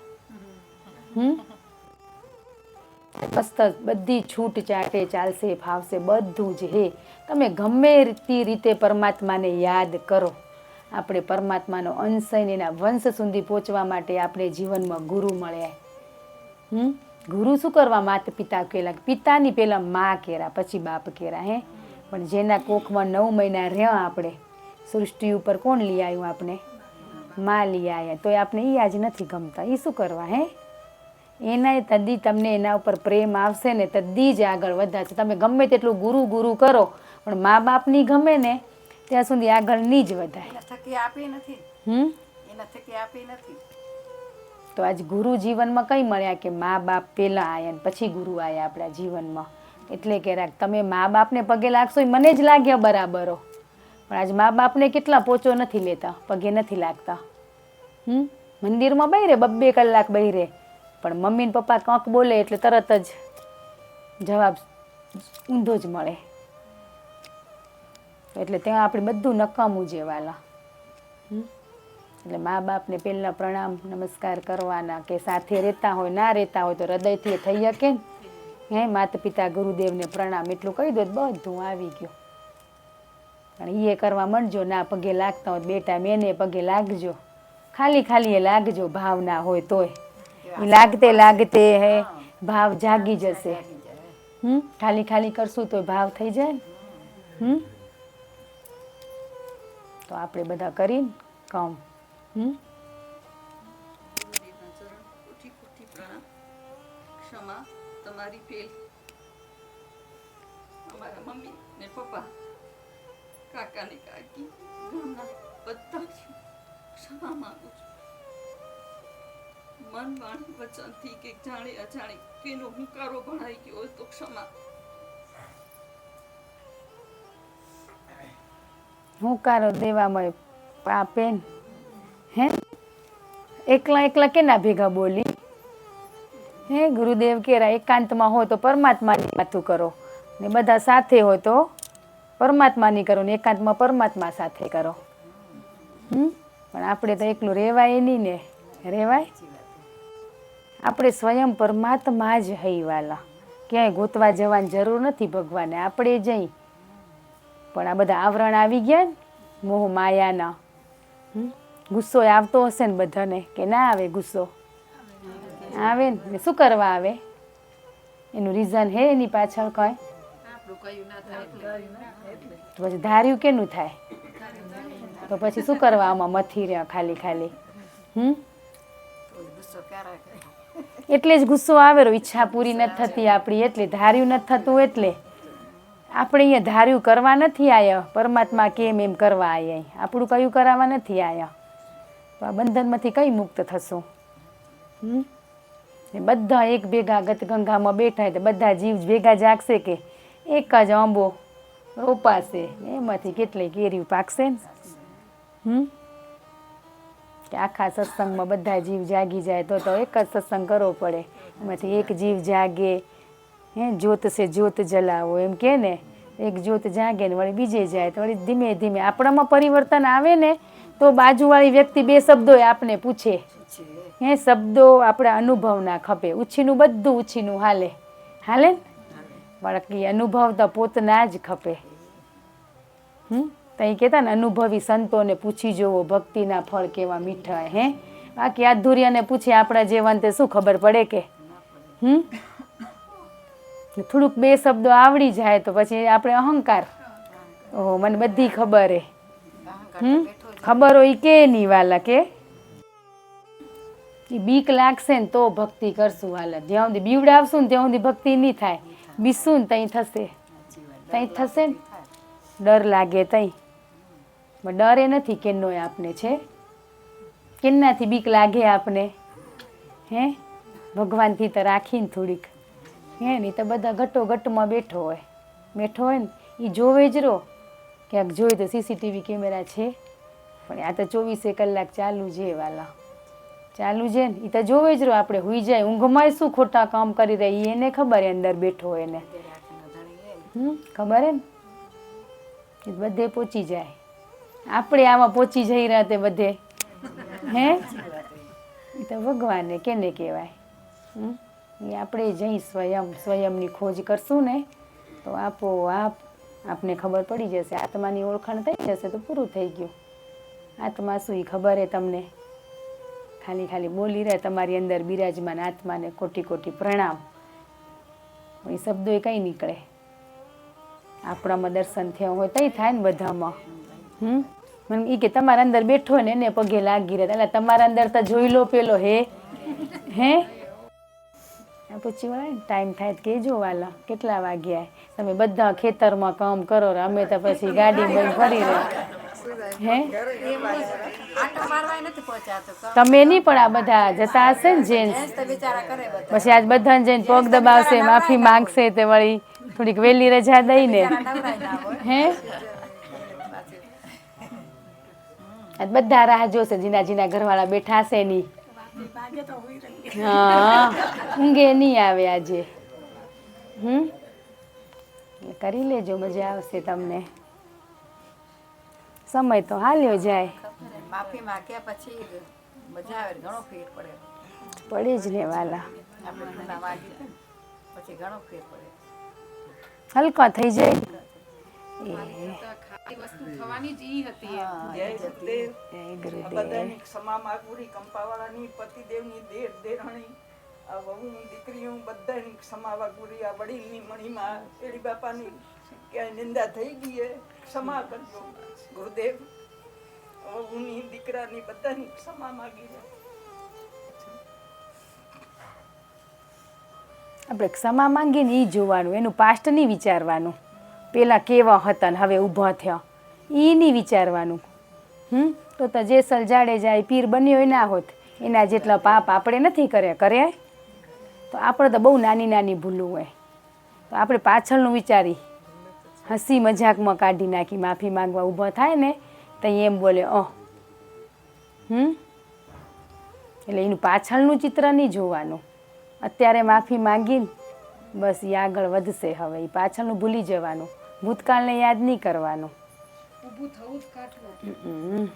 મસ્ત બધી છૂટ ચાટે ચાલશે, ફાવશે બધું જ. તમે ગમે તે રીતે પરમાત્માને યાદ કરો. આપણે પરમાત્માનો અંશ થઈને એના વંશ સુધી પહોંચવા માટે આપણે જીવનમાં ગુરુ મળ્યા. ગુરુ શું કરવા? માતા પિતા કહેલા. પિતાની પહેલાં મા કહેરા, પછી બાપ કહેરા. પણ જેના કોખમાં 9 મહિના રહ્યા આપણે, સૃષ્ટિ ઉપર કોણ લઈ આવ્યું આપણે? માં લઈ આવ્યા. તો આપણે એ આજ નથી ગમતા. એ શું કરવા? એના તદી તમને એના ઉપર પ્રેમ આવશે ને તદી જ આગળ વધાશે. તમે ગમે તેટલું ગુરુ ગુરુ કરો પણ મા બાપની ગમે ને ત્યાં સુધી આગળ નહીં જ વધાય. તો આજ ગુરુ જીવનમાં કઈ મળ્યા કે મા બાપ પહેલાં આવ્યા ને પછી ગુરુ આવ્યા આપણા જીવનમાં. એટલે કે તમે મા બાપને પગે લાગશો એ મને જ લાગ્યા બરાબરો, પણ આજ મા બાપને કેટલા પોચો નથી લેતા, પગે નથી લાગતા. મંદિરમાં બહેરે 2 કલાક બહેરે, પણ મમ્મી ને પપ્પા કંઈક બોલે એટલે તરત જ જવાબ ઊંધો જ મળે. એટલે ત્યાં આપણે બધું નકામું જેવાલા. એટલે મા બાપને પહેલાં પ્રણામ નમસ્કાર કરવાના, કે સાથે રહેતા હોય ના રહેતા હોય તો હૃદયથી થઈ શકે ને. માતા પિતા ગુરુદેવને પ્રણામ એટલું કહી દો બધું આવી ગયું. પણ એ કરવા માંડજો, ના પગે લાગતા હોય 2 ટાઈમ એને પગે લાગજો. ખાલી એ લાગજો, ભાવ ના હોય તોય. લાગતે ભાવ જાગી જશે. ખાલી કરશું તો ભાવ થઈ જાય ને. તો આપણે બધા કરીને કામ. ક્ષમા તમારી ફેલ. અમારા મમ્મી ને પપ્પા, કાકા ને કાકી, ગામના બધા ક્ષમા માંગુ છું. મન વાણી વચનથી કે જાણે અજાણે કેનો હુંકારો ભણાઈ ગયો હોય તો ક્ષમા. હુંકારો દેવામાં પાપેન એકલા કેના ભેગા બોલી? ગુરુદેવ કેરા એકાંતમાં હોય તો પરમાત્માની વાતું કરો ને બધા સાથે હોય તો પરમાત્માની કરો ને એકાંતમાં પરમાત્મા સાથે કરો. પણ આપણે તો એકલું રહેવાય નહીં ને. રહેવાય? આપણે સ્વયં પરમાત્મા જ હૈવાલા, ક્યાંય ગોતવા જવાની જરૂર નથી ભગવાને, આપણે જઈ. પણ આ બધા આવરણ આવી ગયા ને મોહ માયાના. ગુસ્સો આવતો હશે ને બધાને કે ના આવે? ગુસ્સો આવે ને. શું કરવા આવે? એનું રીઝન હે એની પાછળ કઈ? પછી ધાર્યું કેનું થાય? તો પછી શું કરવા આમાં મથી રહ્યા ખાલી? એટલે જ ગુસ્સો આવે. ઈચ્છા પૂરી નથી થતી આપણી, એટલે ધાર્યું નથી થતું. એટલે આપણે અહીંયા ધાર્યું કરવા નથી આવ્યા, પરમાત્મા કેમ એમ કરવા આવ્યા. આપણું કયું કરાવવા નથી આવ્યા. તો આ બંધનમાંથી કઈ મુક્ત થશું? બધા એક ભેગા ગતગંગામાં બેઠા તો બધા જીવ ભેગા જાગશે કે એક જ આંબો રોપાશે, એમાંથી કેટલી કેરીઓ પાકશે ને. કે આખા સત્સંગમાં બધા જીવ જાગી જાય તો એક જ સત્સંગ કરવો પડે. એમાંથી એક જીવ જાગે, જ્યોત સે જ્યોત જલાવો એમ કે ને. એક જ્યોત જાગે ને વળી બીજે જાય તો વળી ધીમે ધીમે આપણામાં પરિવર્તન આવે ને. તો બાજુવાળી વ્યક્તિ 2 શબ્દો આપને પૂછે. શબ્દો આપણા અનુભવ ના ખપે. ઉછીનું બધું ઉછીનું હાલે ને. બાકી અનુભવ તો પોતના જ ખપે. તઈ કહેતા ને અનુભવી સંતોને પૂછી જોવો ભક્તિના ફળ કેવા મીઠા. બાકી આધુર્યને પૂછે આપણા જેવાને તે શું ખબર પડે કે? થોડુંક 2 શબ્દો આવડી જાય તો પછી આપણે અહંકાર ઓહો મને બધી ખબર હે ખબર હોય કે નહીં વાલા કે ઈ બીક લાગશે ને તો ભક્તિ કરશું વાલા. જ્યાં સુધી બીવડાવશું ને ત્યાં સુધી ભક્તિ નહીં થાય. બીસું ને તઈ થશે, તઈ થશે ને ડર લાગે તઈ. ડર એ નથી કેનો આપને છે, કેનાથી બીક લાગે આપને હે ભગવાનથી તો રાખીને થોડીક હે નહીં તો બધા ઘટો ઘટમાં બેઠો હોય ને એ જોવે જ રહો. ક્યાંક જોઈ તો સીસીટીવી કેમેરા છે પણ આ તો 24 કલાક ચાલુ છે વાલા, ચાલુ છે ને એ તો જોવે જ રહો. આપણે હુઈ જાય ઊંઘમાં શું ખોટા કામ કરી રહી એને ખબર હે અંદર બેઠો હોય એને ખબર હે ને એ બધે પહોંચી જાય. આપણે આમાં પહોંચી જઈ રહ્યા તે બધે હે એ તો ભગવાનને કેને કહેવાય. એ આપણે જઈ સ્વયંની ખોજ કરશું ને તો આપોઆપ આપને ખબર પડી જશે. આત્માની ઓળખાણ થઈ જશે તો પૂરું થઈ ગયું. આત્મા શું એ ખબર હે તમને? ખાલી બોલી રહે તમારી અંદર બિરાજમાન આત્માને કોટી કોટી પ્રણામ. એ શબ્દો એ કંઈ નીકળે. આપણામાં દર્શન થયા હોય તઈ થાય ને બધામાં. મને એ કે તમારા અંદર બેઠો ને એને પગે લાગી રહે એટલે તમારા અંદર તો જોઈ લો પેલો હે પૂછી વાળા ને ટાઈમ થાય તો કહેજો વાલા કેટલા વાગ્યા તમે બધા ખેતરમાં કામ કરો અમે તો પછી ગાડી બંધ ફરી રહે હે તમે નહીં પણ આ બધા જતા હશે ને જેન્ટ્સ પછી આજ બધાને જઈને પગ દબાવશે માફી માંગશે તે વળી થોડીક વહેલી રજા દઈને હે આજ બધા રાહ જોશે જીના જીના ઘરવાળા બેઠા હશે નહીં. હા ઊંઘે નહીં આવે આજે. કરી લેજો મજા આવશે તમને. સમય તો હાલ્યો જાય માફી માંગ્યા પછી મજા આવે ઘણો ફેર પડે. પડે જ ને વાલા પછી ઘણો ફેર પડે. હલકા થઈ જાય. બધાની ક્ષમા માગુરી કંપાવાળાની પતિદેવની દેર દેરાણી આ વહુ દીકરીઓ બધાની ક્ષમા માગુરી આ વડીલની મણીમાં એડી બાપાની ક્યાંય નિંદા થઈ ગઈ એ ક્ષમા કરજો ગુરુદેવ. વહુની દીકરાની બધાની ક્ષમા માગી છે. આપણે ક્ષમા માંગીને એ જોવાનું, એનું પાસ્ટ નહીં વિચારવાનું. પેલા કેવા હતા ને હવે ઊભા થયા એ નહીં વિચારવાનું. તો જેસલ જાડેજા પીર બન્યો ના હોત એના જેટલા પાપ આપણે નથી કર્યા તો આપણે તો બહુ નાની નાની ભૂલું હોય તો આપણે પાછળનું વિચારી હસી મજાકમાં કાઢી નાખી માફી માંગવા ઊભા થાય ને તો એમ બોલે એટલે એનું પાછળનું ચિત્ર નહીં જોવાનું. અત્યારે માફી માંગીને બસ એ આગળ વધશે. હવે એ પાછળનું ભૂલી જવાનું, ભૂતકાળને યાદ નહીં કરવાનું. ઊભું થવું જ કાઢવું.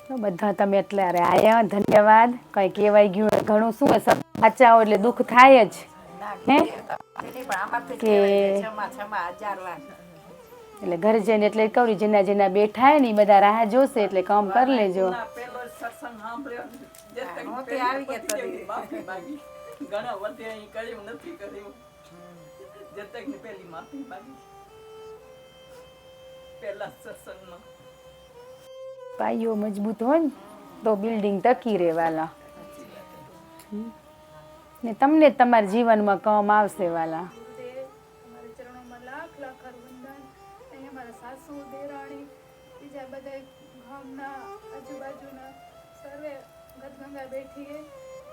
તો બધા તમે એટલે આયા ધન્યવાદ. કંઈ કહેવાય ગયું ઘણું શું સાચા હોય એટલે દુઃખ થાય જ હે કે એટલે ઘરે જઈને એટલે કહું જેના જેના બેઠા ને એ બધા રાહ જોશે એટલે કામ કરી લેજો. પેલો સત્સંગ સાંભળ્યો ઘણા વધે અહીં કર્યું નથી કર્યું જતકની પેલી માફી માંગી પેલા સત્સંગમાં. પાયો મજબૂત હોય ને તો બિલ્ડિંગ ટકી રહેવાલા ને તમને તમારા જીવનમાં કામ આવશે વાલા. તમારા ચરણોમાં લાખ લાખ વંદન. અહીંયા મારા સાસુ દેરાણી બીજા બધા ગામના આજુબાજુના સર્વે ગદગંગા બેઠી હે.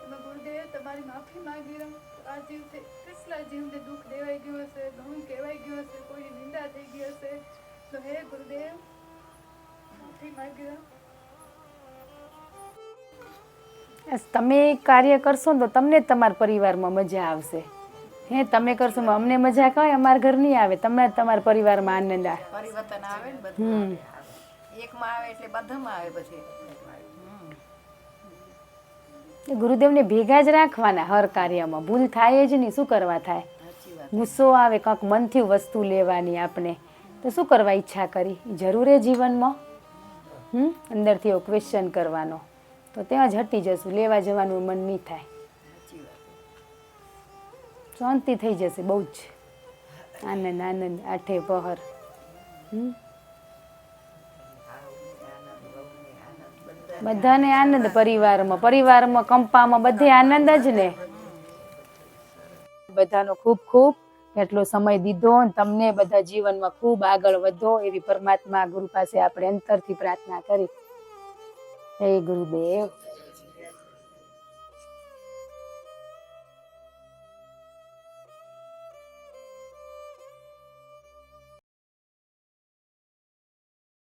એમાં ગુરુદેવ તમારી માફી માંગી રહું. આ જીવતે કેટલા જીવને દુઃખ દેવાઈ ગયું હશે, ઘણું કહેવાય ગયું હશે, કોઈની નિંદા થઈ ગઈ હશે તો હે ગુરુદેવ માફી માંગી રહું. તમે કાર્ય કરશો ને તો તમને તમારા પરિવારમાં મજા આવશે. હે તમે કરશો અમને મજા કાંઈ અમારા ઘર નહીં આવે, તમને તમારા પરિવારમાં આનંદ આવે. પરિવર્તન આવે ને બધું એકમાં આવે એટલે બધામાં આવે. પછી ગુરુદેવને ભેગા જ રાખવાના હર કાર્યમાં. ભૂલ થાય જ નહીં, શું કરવા થાય? ગુસ્સો આવે કાંક મનથી વસ્તુ લેવાની આપણે તો શું કરવા ઈચ્છા કરી જરૂર હે જીવનમાં? અંદરથી એવો ક્વેશ્ચન કરવાનો તો ત્યાં જ હટી જશું. લેવા જવાનું મન નહીં થાય, શાંતિ થઈ જશે બહુ જ. આનંદ આનંદ આઠે પહર. બધાને આનંદ, પરિવારમાં કંપામાં બધે આનંદ જ ને. બધાનો ખૂબ ખૂબ એટલો સમય દીધો ને તમને બધા જીવનમાં ખૂબ આગળ વધો એવી પરમાત્મા ગુરુ પાસે આપણે અંતરથી પ્રાર્થના કરી. જય ગુરુદેવ.